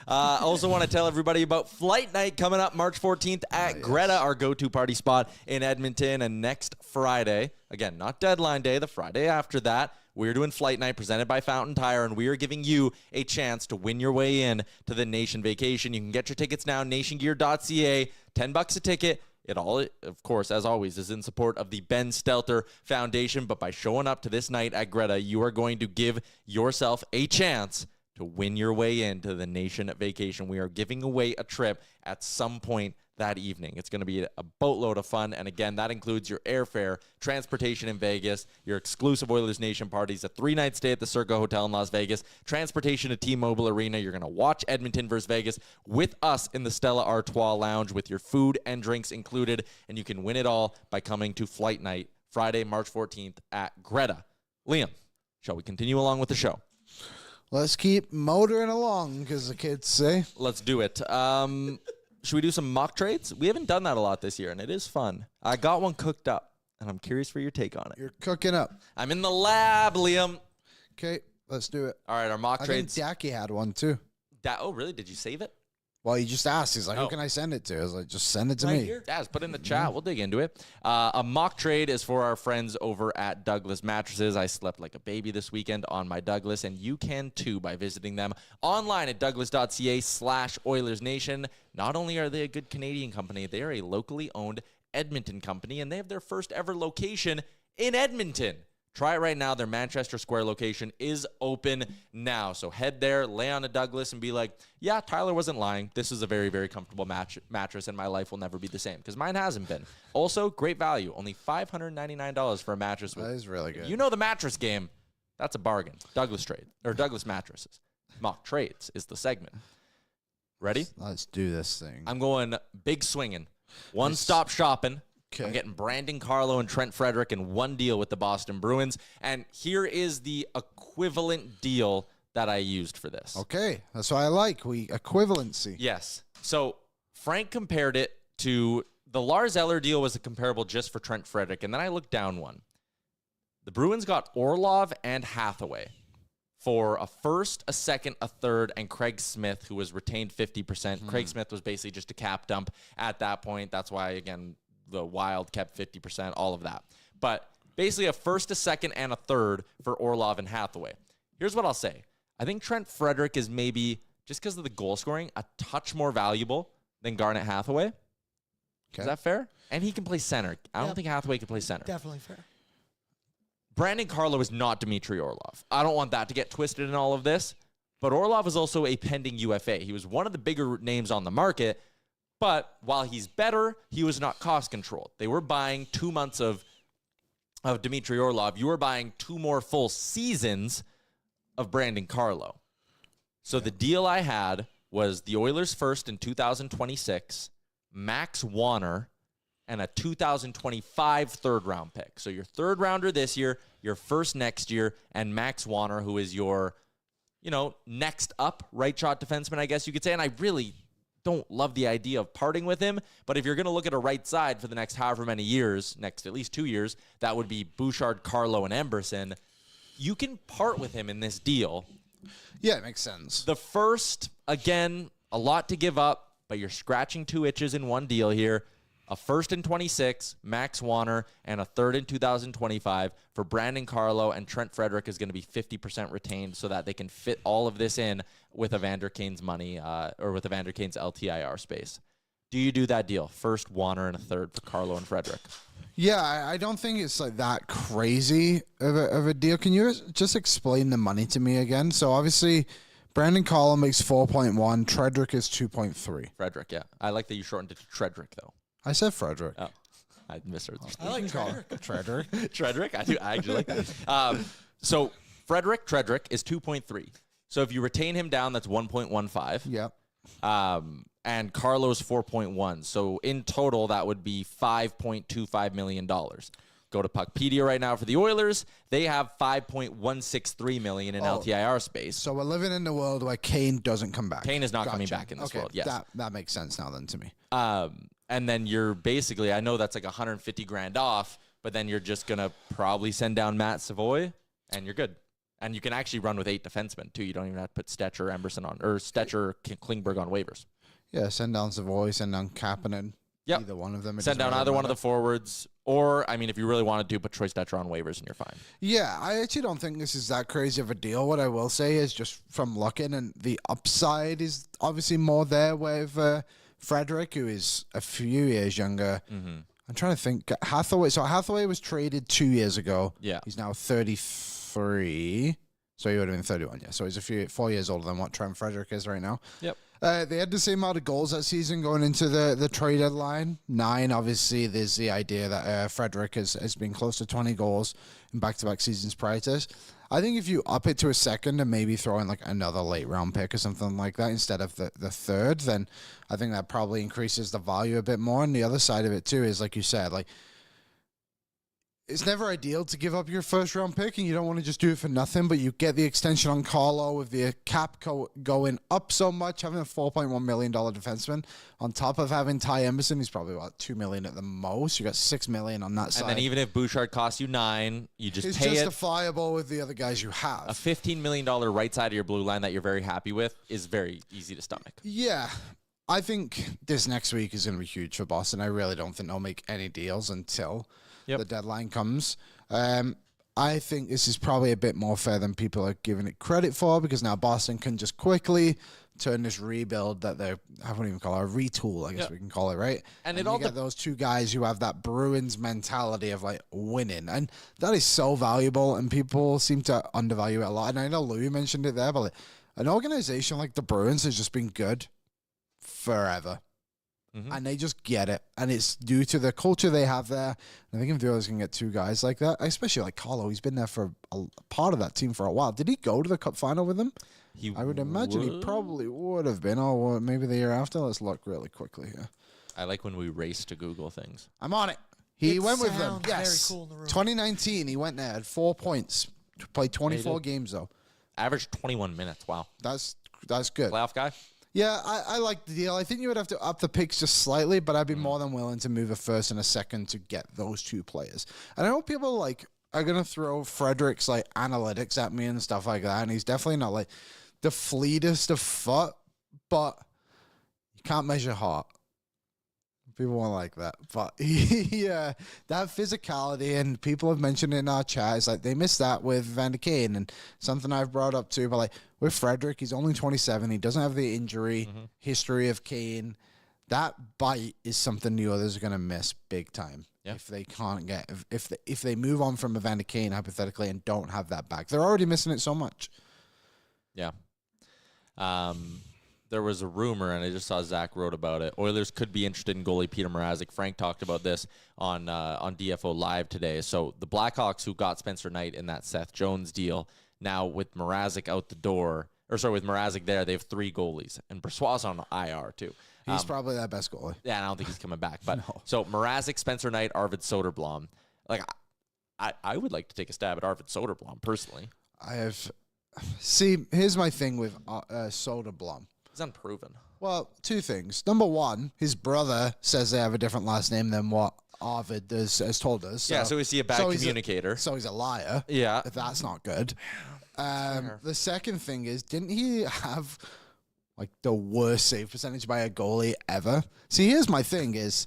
I also want to tell everybody about Flight Night coming up March 14th at Greta, our go-to party spot in Edmonton. And next Friday, again, not deadline day, the Friday after that, we're doing Flight Night presented by Fountain Tire, and we are giving you a chance to win your way in to the Nation Vacation. You can get your tickets now, nationgear.ca, $10 a ticket. It all, of course, as always, is in support of the Ben Stelter Foundation. But by showing up to this night at Greta, you are going to give yourself a chance to win your way into the Nation Vacation. We are giving away a trip at some point that evening. It's going to be a boatload of fun. And again, that includes your airfare, transportation in Vegas, your exclusive Oilers Nation parties, a 3-night stay at the Circa Hotel in Las Vegas, transportation to T-Mobile Arena. You're going to watch Edmonton versus Vegas with us in the Stella Artois Lounge with your food and drinks included. And you can win it all by coming to Flight Night Friday, March 14th at Greta. Liam, shall we continue along with the show? Let's keep motoring along, because the kids say. Let's do it. Should we do some mock trades? We haven't done that a lot this year, and it is fun. I got one cooked up, and I'm curious for your take on it. You're cooking up. I'm in the lab, Liam. Okay, let's do it. All right, our mock I trades. think Dacky had one, too. Oh, really? Did you save it? Well, he just asked. He's like, Oh. who can I send it to? I was like, just send it to Right me. here. Yeah, just put it in the chat. We'll dig into it. A mock trade is for our friends over at Douglas Mattresses. I slept like a baby this weekend on my Douglas, and you can too by visiting them online at douglas.ca/Oilers Nation. Not only are they a good Canadian company, they are a locally owned Edmonton company, and they have their first ever location in Edmonton. Try it right now. Their Manchester Square location is open now. So head there, lay on a Douglas, and be like, yeah, Tyler wasn't lying. This is a very, very comfortable mattress, and my life will never be the same, because mine hasn't been. Also, great value. Only $599 for a mattress. That is really good. You know the mattress game. That's a bargain. Douglas Mattresses. Mock trades is the segment. Ready? Let's do this thing. I'm going big swinging. One-stop shopping. Okay. I'm getting Brandon Carlo and Trent Frederick in one deal with the Boston Bruins. And here is the equivalent deal that I used for this. Okay, that's what I like. Equivalency. Yes. So Frank compared it to the Lars Eller deal was a comparable just for Trent Frederick. And then I looked down one. The Bruins got Orlov and Hathaway for a first, a second, a third, and Craig Smith, who was retained 50%. Craig Smith was basically just a cap dump at that point. That's why, again, the Wild kept 50%, all of that. But basically a first, a second, and a third for Orlov and Hathaway. Here's what I'll say. I think Trent Frederick is maybe, just because of the goal scoring, a touch more valuable than Garnet Hathaway. Okay. Is that fair? And he can play center. I don't Yep. think Hathaway can play center. Definitely fair. Brandon Carlo is not Dmitry Orlov. I don't want that to get twisted in all of this. But Orlov is also a pending UFA. He was one of the bigger names on the market. But while he's better, he was not cost controlled. They were buying 2 months of Dmitry Orlov. You were buying 2 more full seasons of Brandon Carlo. So the deal I had was the Oilers first in 2026, Max Wanner, and a 2025 third-round pick. So your third rounder this year, your first next year, and Max Warner, who is your, next up right shot defenseman, I guess you could say. And I really don't love the idea of parting with him, but if you're going to look at a right side for the next however many years, next at least 2 years, that would be Bouchard, Carlo, and Emberson. You can part with him in this deal. Yeah, it makes sense. The first, again, a lot to give up, but you're scratching 2 itches in one deal here. A first in 26, Max Warner, and a third in 2025 for Brandon Carlo, and Trent Frederick is going to be 50% retained so that they can fit all of this in with Evander Kane's money or with Evander Kane's LTIR space. Do you do that deal? First Warner and a third for Carlo and Frederick. Yeah, I don't think it's like that crazy of a deal. Can you just explain the money to me again? So obviously, Brandon Carlo makes 4.1. Frederick is 2.3. Frederick, yeah. I like that you shortened it to Frederick, though. I said Frederick. Oh, I misheard. I like Frederick. Frederick. Frederick? I actually like that. So Frederick is 2.3. So if you retain him down, that's 1.15. Yep. And Carlo's 4.1. So in total, that would be $5.25 million. Go to Puckpedia right now for the Oilers. They have $5.163 million in LTIR space. So we're living in the world where Kane doesn't come back. Kane is not coming back in this world. Yes. That makes sense now then to me. And then you're basically, I know that's like $150,000 off, but then you're just going to probably send down Matt Savoy, and you're good. And you can actually run with 8 defensemen, too. You don't even have to put Stetcher, Emberson on, or Stetcher, Klingberg on waivers. Yeah, send down Savoy, send down Kapanen. Yep. Either one of them. Send down either one of the forwards. Or, I mean, if you really want to put Troy Stetcher on waivers and you're fine. Yeah, I actually don't think this is that crazy of a deal. What I will say is just from looking, and the upside is obviously more there with Frederick, who is a few years younger. Mm-hmm. I'm trying to think. Hathaway. So Hathaway was traded 2 years ago. Yeah. He's now 33. So he would have been 31. Yeah. So he's 4 years older than what Trent Frederick is right now. Yep. They had the same amount of goals that season going into the trade deadline. 9. Obviously, there's the idea that Frederick has been close to 20 goals in back-to-back seasons prior to this. I think if you up it to a second and maybe throw in like another late round pick or something like that instead of the third, then I think that probably increases the value a bit more. And the other side of it too is, like you said, like it's never ideal to give up your first round pick, and you don't want to just do it for nothing, but you get the extension on Carlo with the cap going up so much, having a $4.1 million defenseman on top of having Ty Emerson, he's probably about $2 million at the most. You got $6 million on that side. And then even if Bouchard costs you 9, you just it's pay justifiable with the other guys you have. A $15 million right side of your blue line that you're very happy with is very easy to stomach. Yeah. I think this next week is going to be huge for Boston. I really don't think they'll make any deals until the deadline comes. I think this is probably a bit more fair than people are giving it credit for, because now Boston can just quickly turn this rebuild that I wouldn't even call it a retool, I guess we can call it, right? And it all get those two guys who have that Bruins mentality of like winning, and that is so valuable, and people seem to undervalue it a lot. And I know Louie mentioned it there, but like, an organization like the Bruins has just been good forever. Mm-hmm. And they just get it. And it's due to the culture they have there. And I think if the Oilers can get 2 guys like that, especially like Carlo, he's been there for a part of that team for a while. Did he go to the Cup final with them? I would imagine he probably would have been. Or maybe the year after. Let's look really quickly here. I like when we race to Google things. I'm on it. He went with them. Very Yes. cool in the room. 2019, he went there, had 4 points. Played 24 games, though. Averaged 21 minutes. Wow. That's good. Playoff guy? Yeah, I like the deal. I think you would have to up the picks just slightly, but I'd be more than willing to move a first and a second to get those 2 players. And I know people are gonna throw Frederick's analytics at me and stuff like that, and he's definitely not the fleetest of foot, but you can't measure heart. People won't like that, but yeah, that physicality, and people have mentioned it in our chat, is they missed that with Vander Kane, and something I've brought up too. But with Frederick, he's only 27. He doesn't have the injury history of Kane. That bite is something the others are going to miss big time if they can't get if they move on from Vander Kane hypothetically and don't have that back. They're already missing it so much. Yeah. There was a rumor, and I just saw Zach wrote about it. Oilers could be interested in goalie Peter Mrazek. Frank talked about this on DFO Live today. So the Blackhawks, who got Spencer Knight in that Seth Jones deal, now with Mrazek out the door, with Mrazek there, they have 3 goalies, and Brossois on IR too. He's probably that best goalie. Yeah, I don't think he's coming back. But No. so Mrazek, Spencer Knight, Arvid Soderblom. Like, I would like to take a stab at Arvid Soderblom personally. Here's my thing with Soderblom. He's unproven. Well, 2 things. Number 1, his brother says they have a different last name than what Arvid has told us. So is he a bad communicator? So he's a liar. Yeah. That's not good. The second thing is, didn't he have like the worst save percentage by a goalie ever? See, here's my thing is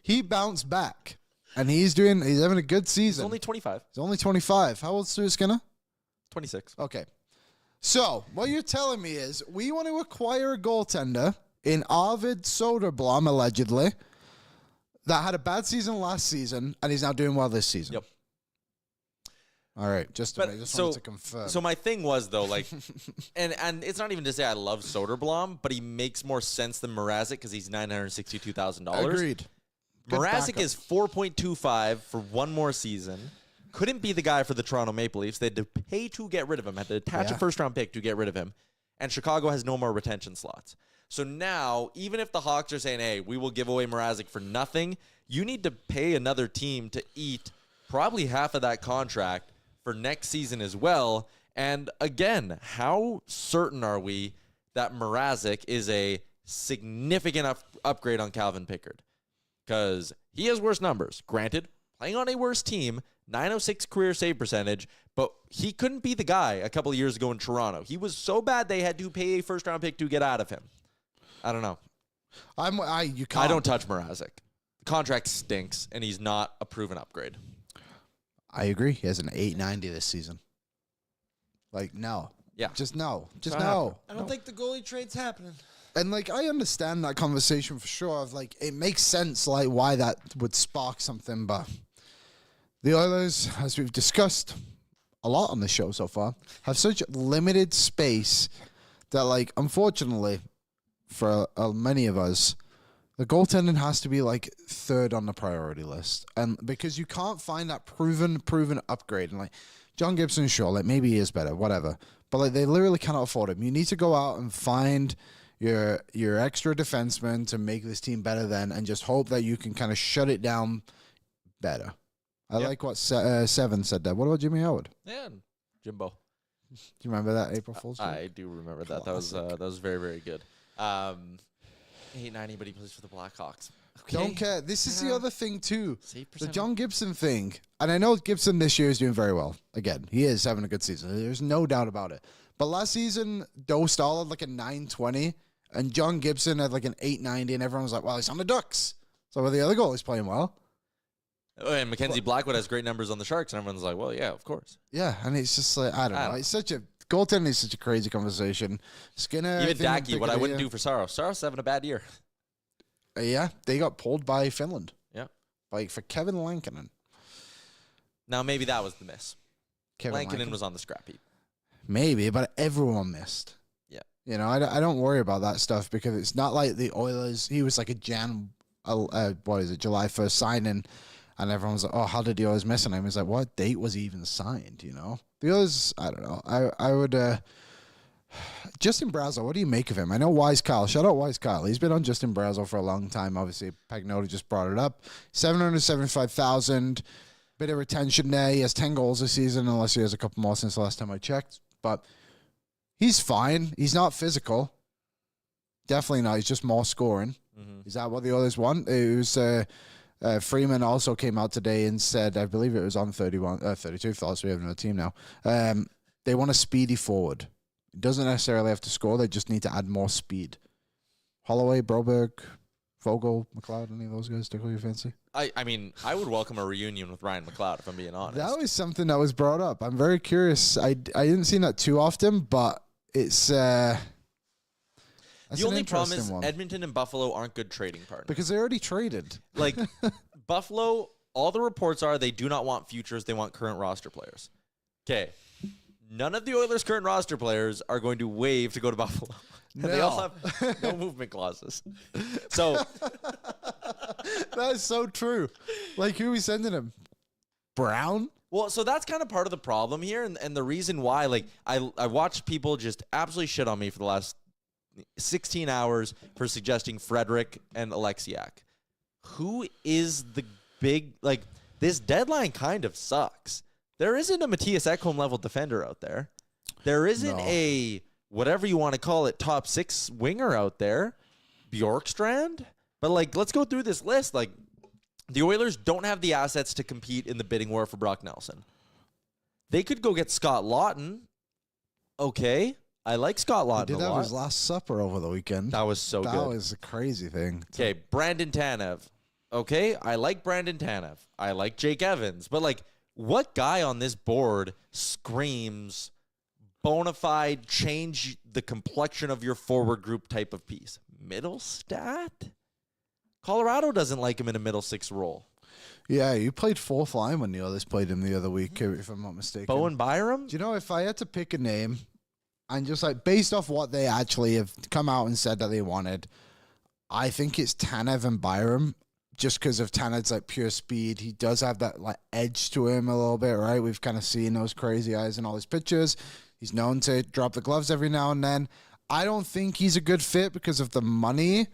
he bounced back and he's having a good season. He's only 25. He's only 25. How old's Stuart Skinner? 26. Okay. So what you're telling me is we want to acquire a goaltender in Arvid Soderblom, allegedly, that had a bad season last season and he's now doing well this season. Yep. All right, just wanted to confirm. So my thing was though, like, and it's not even to say I love Soderblom, but he makes more sense than Mrazek because he's $962,000. Agreed. Good Mrazek backup. is 4.25 for one more season. Couldn't be the guy for the Toronto Maple Leafs. They had to pay to get rid of him. Had to attach a first-round pick to get rid of him. And Chicago has no more retention slots. So now, even if the Hawks are saying, hey, we will give away Mrazek for nothing, you need to pay another team to eat probably half of that contract for next season as well. And again, how certain are we that Mrazek is a significant upgrade on Calvin Pickard? Because he has worse numbers. Granted, playing on a worse team, 906 career save percentage, but he couldn't be the guy a couple of years ago in Toronto. He was so bad they had to pay a first-round pick to get out of him. I don't know. You can't. I don't touch Mrazek. The contract stinks, and he's not a proven upgrade. I agree. He has an 890 this season. Like, no. Yeah. Just no. Just Not no. I don't think the goalie trade's happening. And, like, I understand that conversation for sure. Of like, it makes sense, like, why that would spark something. But the Oilers, as we've discussed a lot on the show so far, have such limited space that, like, unfortunately, for many of us, the goaltending has to be like 3rd on the priority list. And because you can't find that proven upgrade. And like John Gibson, sure, like maybe he is better, whatever. But like they literally cannot afford him. You need to go out and find your extra defenseman to make this team better then and just hope that you can kind of shut it down better. I like what Seven said there. What about Jimmy Howard? Yeah, Jimbo. Do you remember that April Fool's joke? I do remember that. That was very, very good. 890, but he plays for the Blackhawks. Okay. Don't care. This is the other thing too. Save The percent. John Gibson thing. And I know Gibson this year is doing very well. Again, he is having a good season. There's no doubt about it. But last season, Dostal had like a 920 and John Gibson had like an 890 and everyone was like, well, he's on the Ducks. So the other goalie's playing well. Oh, and Mackenzie Blackwood has great numbers on the Sharks, and everyone's like, well, yeah, of course. Yeah, and it's just like, I don't know. It's such a, goaltending is such a crazy conversation. Skinner. Even Dacky, what I wouldn't do for Saros. Saros having a bad year. Yeah, they got pulled by Finland. Yeah. Like for Kevin Lankinen. Now, maybe that was the miss. Kevin Lankinen was on the scrap heap. Maybe, but everyone missed. Yeah. You know, I don't worry about that stuff because it's not like the Oilers. He was like a July 1st signing, and everyone's like, oh, how did the Oilers miss him? He's like, what date was he even signed, you know? The Oilers, I don't know. I would, Justin Brazel, what do you make of him? I know Wise Kyle. Shout out Wise Kyle. He's been on Justin Brazel for a long time. Obviously, Pagnotta just brought it up. 775,000. Bit of retention there. He has 10 goals this season, unless he has a couple more since the last time I checked. But he's fine. He's not physical. Definitely not. He's just more scoring. Mm-hmm. Is that what the Oilers want? It was Freeman also came out today and said, I believe it was on 32 thoughts. We have another team now. They want a speedy forward. It doesn't necessarily have to score. They just need to add more speed. Holloway, Broberg, Vogel, McLeod, any of those guys tickle your fancy? I mean, I would welcome a reunion with Ryan McLeod, if I'm being honest. That was something that was brought up. I'm very curious. I didn't see that too often, but it's the only problem is Edmonton and Buffalo aren't good trading partners. Because they already traded. Like, Buffalo, all the reports are they do not want futures. They want current roster players. Okay. None of the Oilers' current roster players are going to waive to go to Buffalo. And they all have no movement clauses. So that is so true. Like, who are we sending him? Brown? Well, so that's kind of part of the problem here, and the reason why, like, I watched people just absolutely shit on me for the last 16 hours for suggesting Frederic and Alexiak. Who is the big, like, this deadline kind of sucks. There isn't a Matthias Ekholm level defender out there. There isn't a, whatever you want to call it, top 6 winger out there. Bjorkstrand? But, like, let's go through this list. Like, the Oilers don't have the assets to compete in the bidding war for Brock Nelson. They could go get Scott Lawton. Okay. I like Scott Lawton He did have his last supper over the weekend. That was so good. That was a crazy thing. Okay, Brandon Tanev. Okay, I like Brandon Tanev. I like Jake Evans. But, like, what guy on this board screams bona fide change the complexion of your forward group type of piece? Middlestat? Colorado doesn't like him in a middle 6 role. Yeah, you played 4th line when the others played him the other week, if I'm not mistaken. Bowen Byram? Do you know, if I had to pick a name, and just like based off what they actually have come out and said that they wanted, I think it's Tanev and Byram, just because of Tanev's like pure speed. He does have that like edge to him a little bit, right? We've kind of seen those crazy eyes in all his pictures. He's known to drop the gloves every now and then. I don't think he's a good fit because of the money.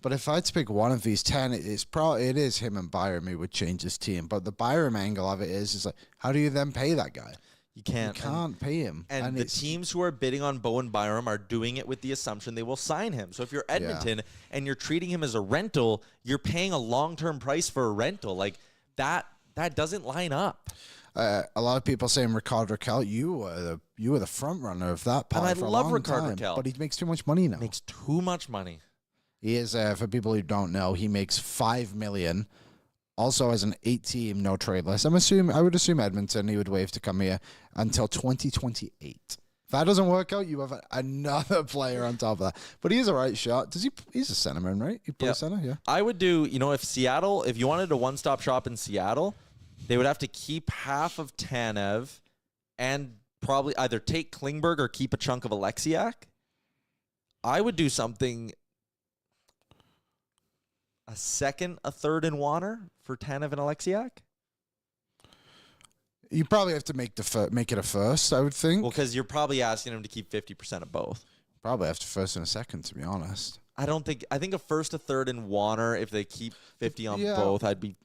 But if I had to pick one of these 10, it is him and Byram who would change his team. But the Byram angle of it is like, how do you then pay that guy? You can't. You can't pay him. And the teams who are bidding on Bowen Byram are doing it with the assumption they will sign him. So if you're Edmonton and you're treating him as a rental, you're paying a long-term price for a rental. Like, that doesn't line up. A lot of people saying Ricard Raquel, you were the front runner of that part. And I love Ricard Raquel, but he makes too much money now. Makes too much money. He is, for people who don't know, he makes $5 million. Also, as an 8-team no trade list, I would assume Edmonton, he would waive to come here until 2028. If that doesn't work out, you have another player on top of that. But he is a right shot. He's a centerman, right? He plays center, yeah. I would do, if you wanted a one-stop shop in Seattle, they would have to keep half of Tanev and probably either take Klingberg or keep a chunk of Alexiak. I would do something, a second, a third, and Warner for Tanev and Alexiak. You probably have to make it a first, I would think. Well, because you're probably asking him to keep 50% of both. Probably have to first and a second, to be honest. I think a first, a third, and Warner, if they keep 50 on both, I'd be...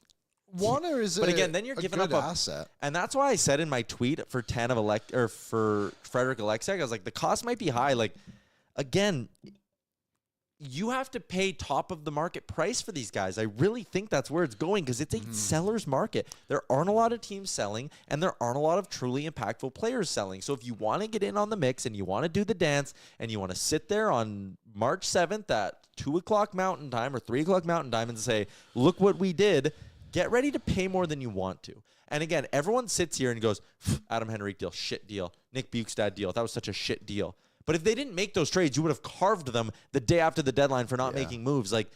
Warner is but again, then you're giving up asset. And that's why I said in my tweet for for Frederic Alexiak, I was like, the cost might be high. Like, again, you have to pay top of the market price for these guys. I really think that's where it's going because it's a seller's market. There aren't a lot of teams selling, and there aren't a lot of truly impactful players selling. So if you want to get in on the mix and you want to do the dance and you want to sit there on March 7th at 2 o'clock Mountain Time or 3 o'clock Mountain Time and say, look what we did, get ready to pay more than you want to. And again, everyone sits here and goes, Adam Henrique deal, shit deal. Nick Bukestad deal, that was such a shit deal. But if they didn't make those trades, you would have carved them the day after the deadline for not making moves. Like,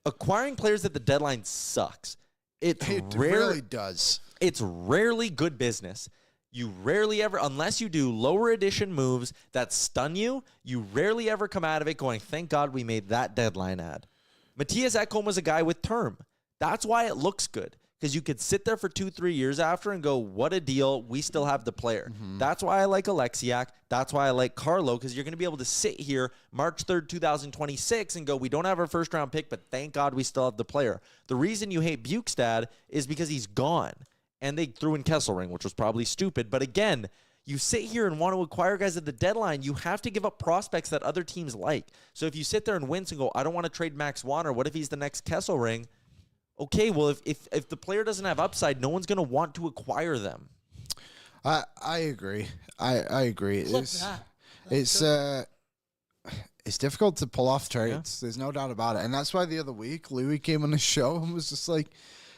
acquiring players at the deadline sucks. It really does. It's rarely good business. You rarely ever, unless you do lower edition moves that stun you, you rarely ever come out of it going, thank God we made that deadline ad. Matthias Ekholm was a guy with term. That's why it looks good. Because you could sit there for 2-3 years after and go, what a deal. We still have the player. That's why I like Alexiak. That's why I like Carlo, because you're going to be able to sit here March 3rd, 2026 and go, we don't have our first round pick, but thank God we still have the player. The reason you hate Bukestad is because he's gone. And they threw in Kesselring, which was probably stupid. But again, you sit here and want to acquire guys at the deadline, you have to give up prospects that other teams like. So if you sit there and wince and go, I don't want to trade Max Warner, what if he's the next Kesselring? Okay, well, if the player doesn't have upside, no one's going to want to acquire them. I agree. I agree. It's difficult to pull off trades. Yeah. There's no doubt about it. And that's why the other week, Louie came on the show and was just like,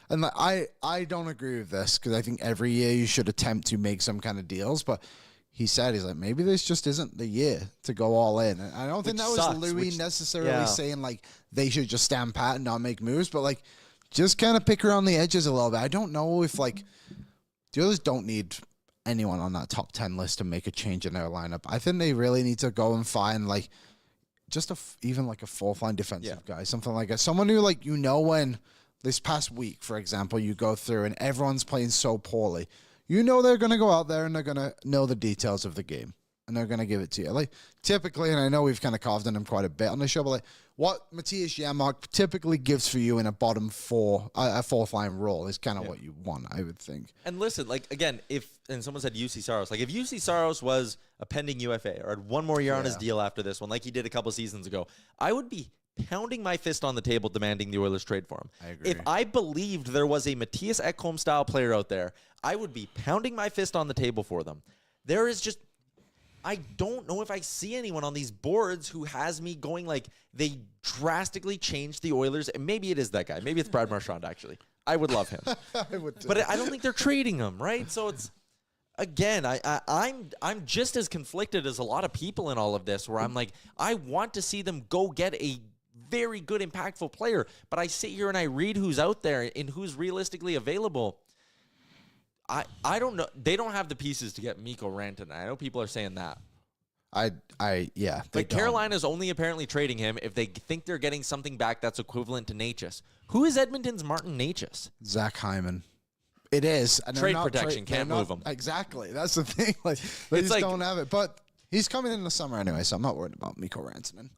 and like, I don't agree with this because I think every year you should attempt to make some kind of deals, but he's like, maybe this just isn't the year to go all in. And I don't think that was Louie necessarily saying like they should just stand pat and not make moves, but like, just kind of pick around the edges a little bit. I don't know if, like, the Oilers don't need anyone on that top 10 list to make a change in their lineup. I think they really need to go and find, like, just even like a fourth-line defensive guy, something like that. Someone who, like, when this past week, for example, you go through and everyone's playing so poorly. you know they're going to go out there and they're going to know the details of the game. And they're going to give it to you. Like, typically, and I know we've kind of carved on him quite a bit on the show, but like, what Matthias Yaremchuk typically gives for you in a bottom four, a fourth line role is kind of what you want, I would think. And listen, like, again, and someone said UC Saros, like, if UC Saros was a pending UFA or had one more year on his deal after this one, like he did a couple seasons ago, I would be pounding my fist on the table demanding the Oilers trade for him. I agree. If I believed there was a Matthias Ekholm-style player out there, I would be pounding my fist on the table for them. There is just... I don't know if I see anyone on these boards who has me going like they drastically changed the Oilers. And maybe it is that guy. Maybe it's Brad Marchand, actually. I would love him. I would too. But I don't think they're trading him, right? So it's, again, I'm just as conflicted as a lot of people in all of this where I'm like, I want to see them go get a very good, impactful player. But I sit here and I read who's out there and who's realistically available. I don't know. They don't have the pieces to get Mikko Rantanen. I know people are saying that. Yeah. But Carolina's only apparently trading him if they think they're getting something back that's equivalent to Natchez. Who is Edmonton's Martin Natchez? Zach Hyman. It is. And Trade protection. Can't move him. Exactly. That's the thing. Like, they just don't have it. But he's coming in the summer anyway, so I'm not worried about Mikko Rantanen.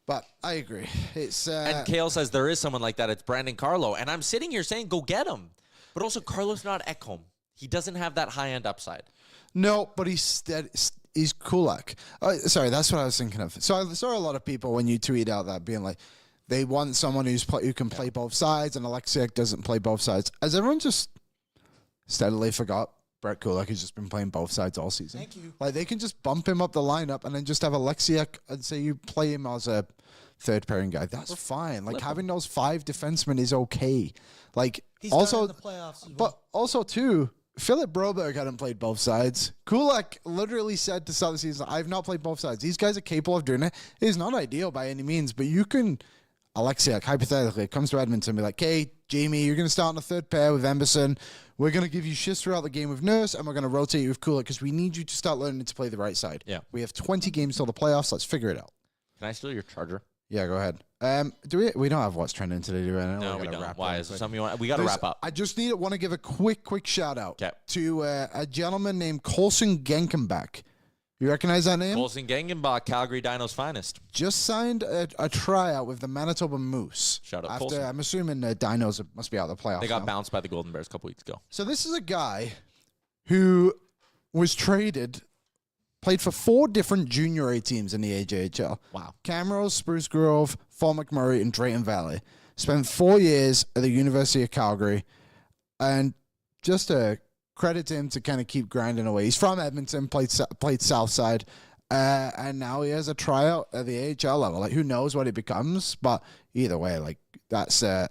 But I agree. It's and Kale says there is someone like that. It's Brandon Carlo. And I'm sitting here saying, go get him. But also, Carlo's not Ekholm. He doesn't have that high-end upside. No, but he's Kulak. Sorry, that's what I was thinking of. So I saw a lot of people when you tweet out that being like, they want someone who can play both sides, and Alexiak doesn't play both sides. Has everyone just steadily forgot Brett Kulak has just been playing both sides all season? Thank you. Like, they can just bump him up the lineup and then just have Alexiak and say you play him as a third pairing guy. That's fine. Like, having those 5 defensemen is okay. Like, He's also, done in the playoffs as well. but also too, Philip Broberg hadn't played both sides. Kulak literally said to start the season, I've not played both sides. These guys are capable of doing it. It's not ideal by any means, but you can, Alexiak, hypothetically, comes to Edmonton and be like, hey, Jamie, you're going to start on a third pair with Emberson. We're going to give you shifts throughout the game with Nurse, and we're going to rotate you with Kulak because we need you to start learning to play the right side. Yeah. We have 20 games till the playoffs. Let's figure it out. Can I steal your charger? Yeah, go ahead. Do we don't have what's trending today, do we? No, we don't. Why? Is there something you want? We got to wrap up. I just want to give a quick shout out 'Kay. to a gentleman named Colson Genkenbach. You recognize that name? Colson Gengenbach, Calgary Dino's finest. Just signed a tryout with the Manitoba Moose. Shout out after, Colson. I'm assuming the Dinos must be out of the playoffs. They got now. bounced by the Golden Bears a couple weeks ago. So this is a guy who was traded, played for 4 different junior A teams in the AJHL. Wow. Camrose, Spruce Grove, Fort McMurray, and Drayton Valley. Spent 4 years at the University of Calgary. And just a credit to him to kind of keep grinding away. He's from Edmonton, played Southside, and now he has a tryout at the AHL level. Like, who knows what it becomes? But either way, like, that's a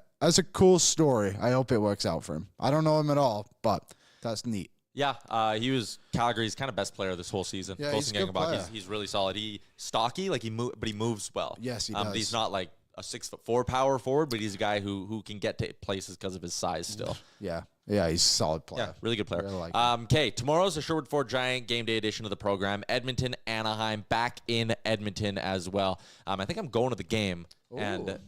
cool story. I hope it works out for him. I don't know him at all, but that's neat. Yeah, he was Calgary's kind of best player this whole season. Yeah, Colson he's a good Gengenbach, player. He's really solid. He's stocky, like but he moves well. Yes, he does. He's not like a 6'4" power forward, but he's a guy who can get to places because of his size still. Yeah, he's a solid player. Yeah, really good player. Really like him. Okay, tomorrow's the Sherwood Ford Giant game day edition of the program. Edmonton, Anaheim, back in Edmonton as well. I think I'm going to the game. And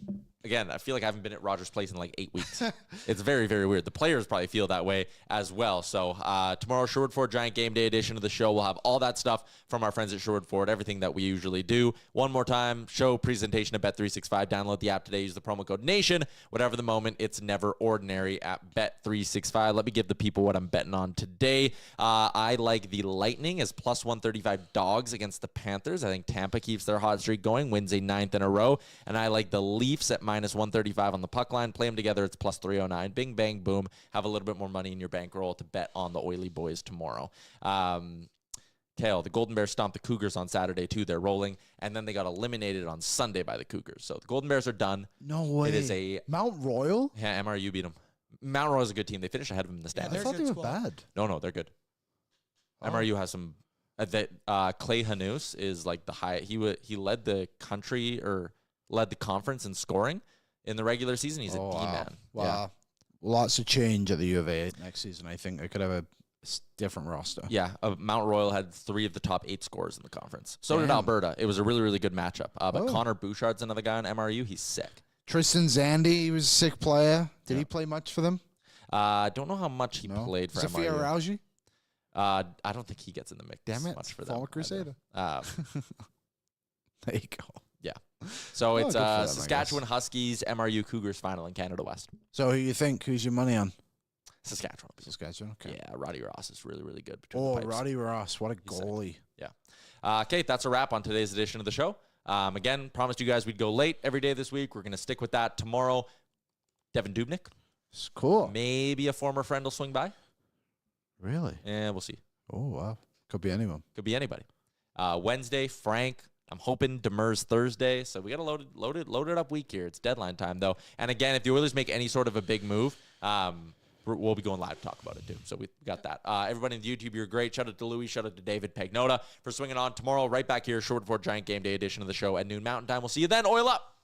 again, I feel like I haven't been at Rogers Place in like 8 weeks. It's very, very weird. The players probably feel that way as well. So tomorrow, Sherwood Ford Giant game day edition of the show. We'll have all that stuff from our friends at Sherwood Ford, everything that we usually do. One more time, show presentation of Bet365. Download the app today. Use the promo code NATION. Whatever the moment, it's never ordinary at Bet365. Let me give the people what I'm betting on today. I like the Lightning as plus 135 dogs against the Panthers. I think Tampa keeps their hot streak going, wins a 9th in a row. And I like the Leafs at minus 135 on the puck line. Play them together. It's plus 309. Bing, bang, boom. Have a little bit more money in your bankroll to bet on the Oily Boys tomorrow. Kale, the Golden Bears stomped the Cougars on Saturday, too. They're rolling. And then they got eliminated on Sunday by the Cougars. So the Golden Bears are done. No way. It is a... Mount Royal? Yeah, MRU beat them. Mount Royal is a good team. They finished ahead of them in the I standings. thought they were good bad. No, they're good. MRU has some... Clay Hanus is like the high... He led the country or led the conference in scoring in the regular season. He's a D-man. Wow. Yeah. Lots of change at the U of A next season. I think they could have a different roster. Yeah, Mount Royal had 3 of the top 8 scorers in the conference. So did Damn. Alberta. It was a really, really good matchup. But Connor Bouchard's another guy on MRU. He's sick. Tristan Zandy, he was a sick player. Did he play much for them? Don't know how much he played for Sophia MRU. Rauji? I don't think he gets in the mix. Damn it. Much for Former them. Crusader. There you go. Yeah. So it's good for them, I Saskatchewan guess. Huskies, MRU Cougars final in Canada West. So who you think? Who's your money on? Saskatchewan. Saskatchewan? Okay. Yeah, Roddy Ross is really, really good. Between Oh, the pipes. Roddy Ross. What a goalie. Yeah. Okay, that's a wrap on today's edition of the show. Again, promised you guys we'd go late every day this week. We're going to stick with that tomorrow. Devin Dubnyk. It's cool. Maybe a former friend will swing by. Really? Yeah, we'll see. Oh, wow. Could be anyone. Could be anybody. Wednesday, Frank. I'm hoping Demers Thursday. So we got a loaded up week here. It's deadline time, though. And again, if the Oilers make any sort of a big move, we'll be going live to talk about it, too. So we got that. Everybody in the YouTube, you're great. Shout out to Louie. Shout out to David Pagnotta for swinging on tomorrow. Right back here, Sherwood Ford Giant Game Day edition of the show at noon Mountain Time. We'll see you then. Oil up.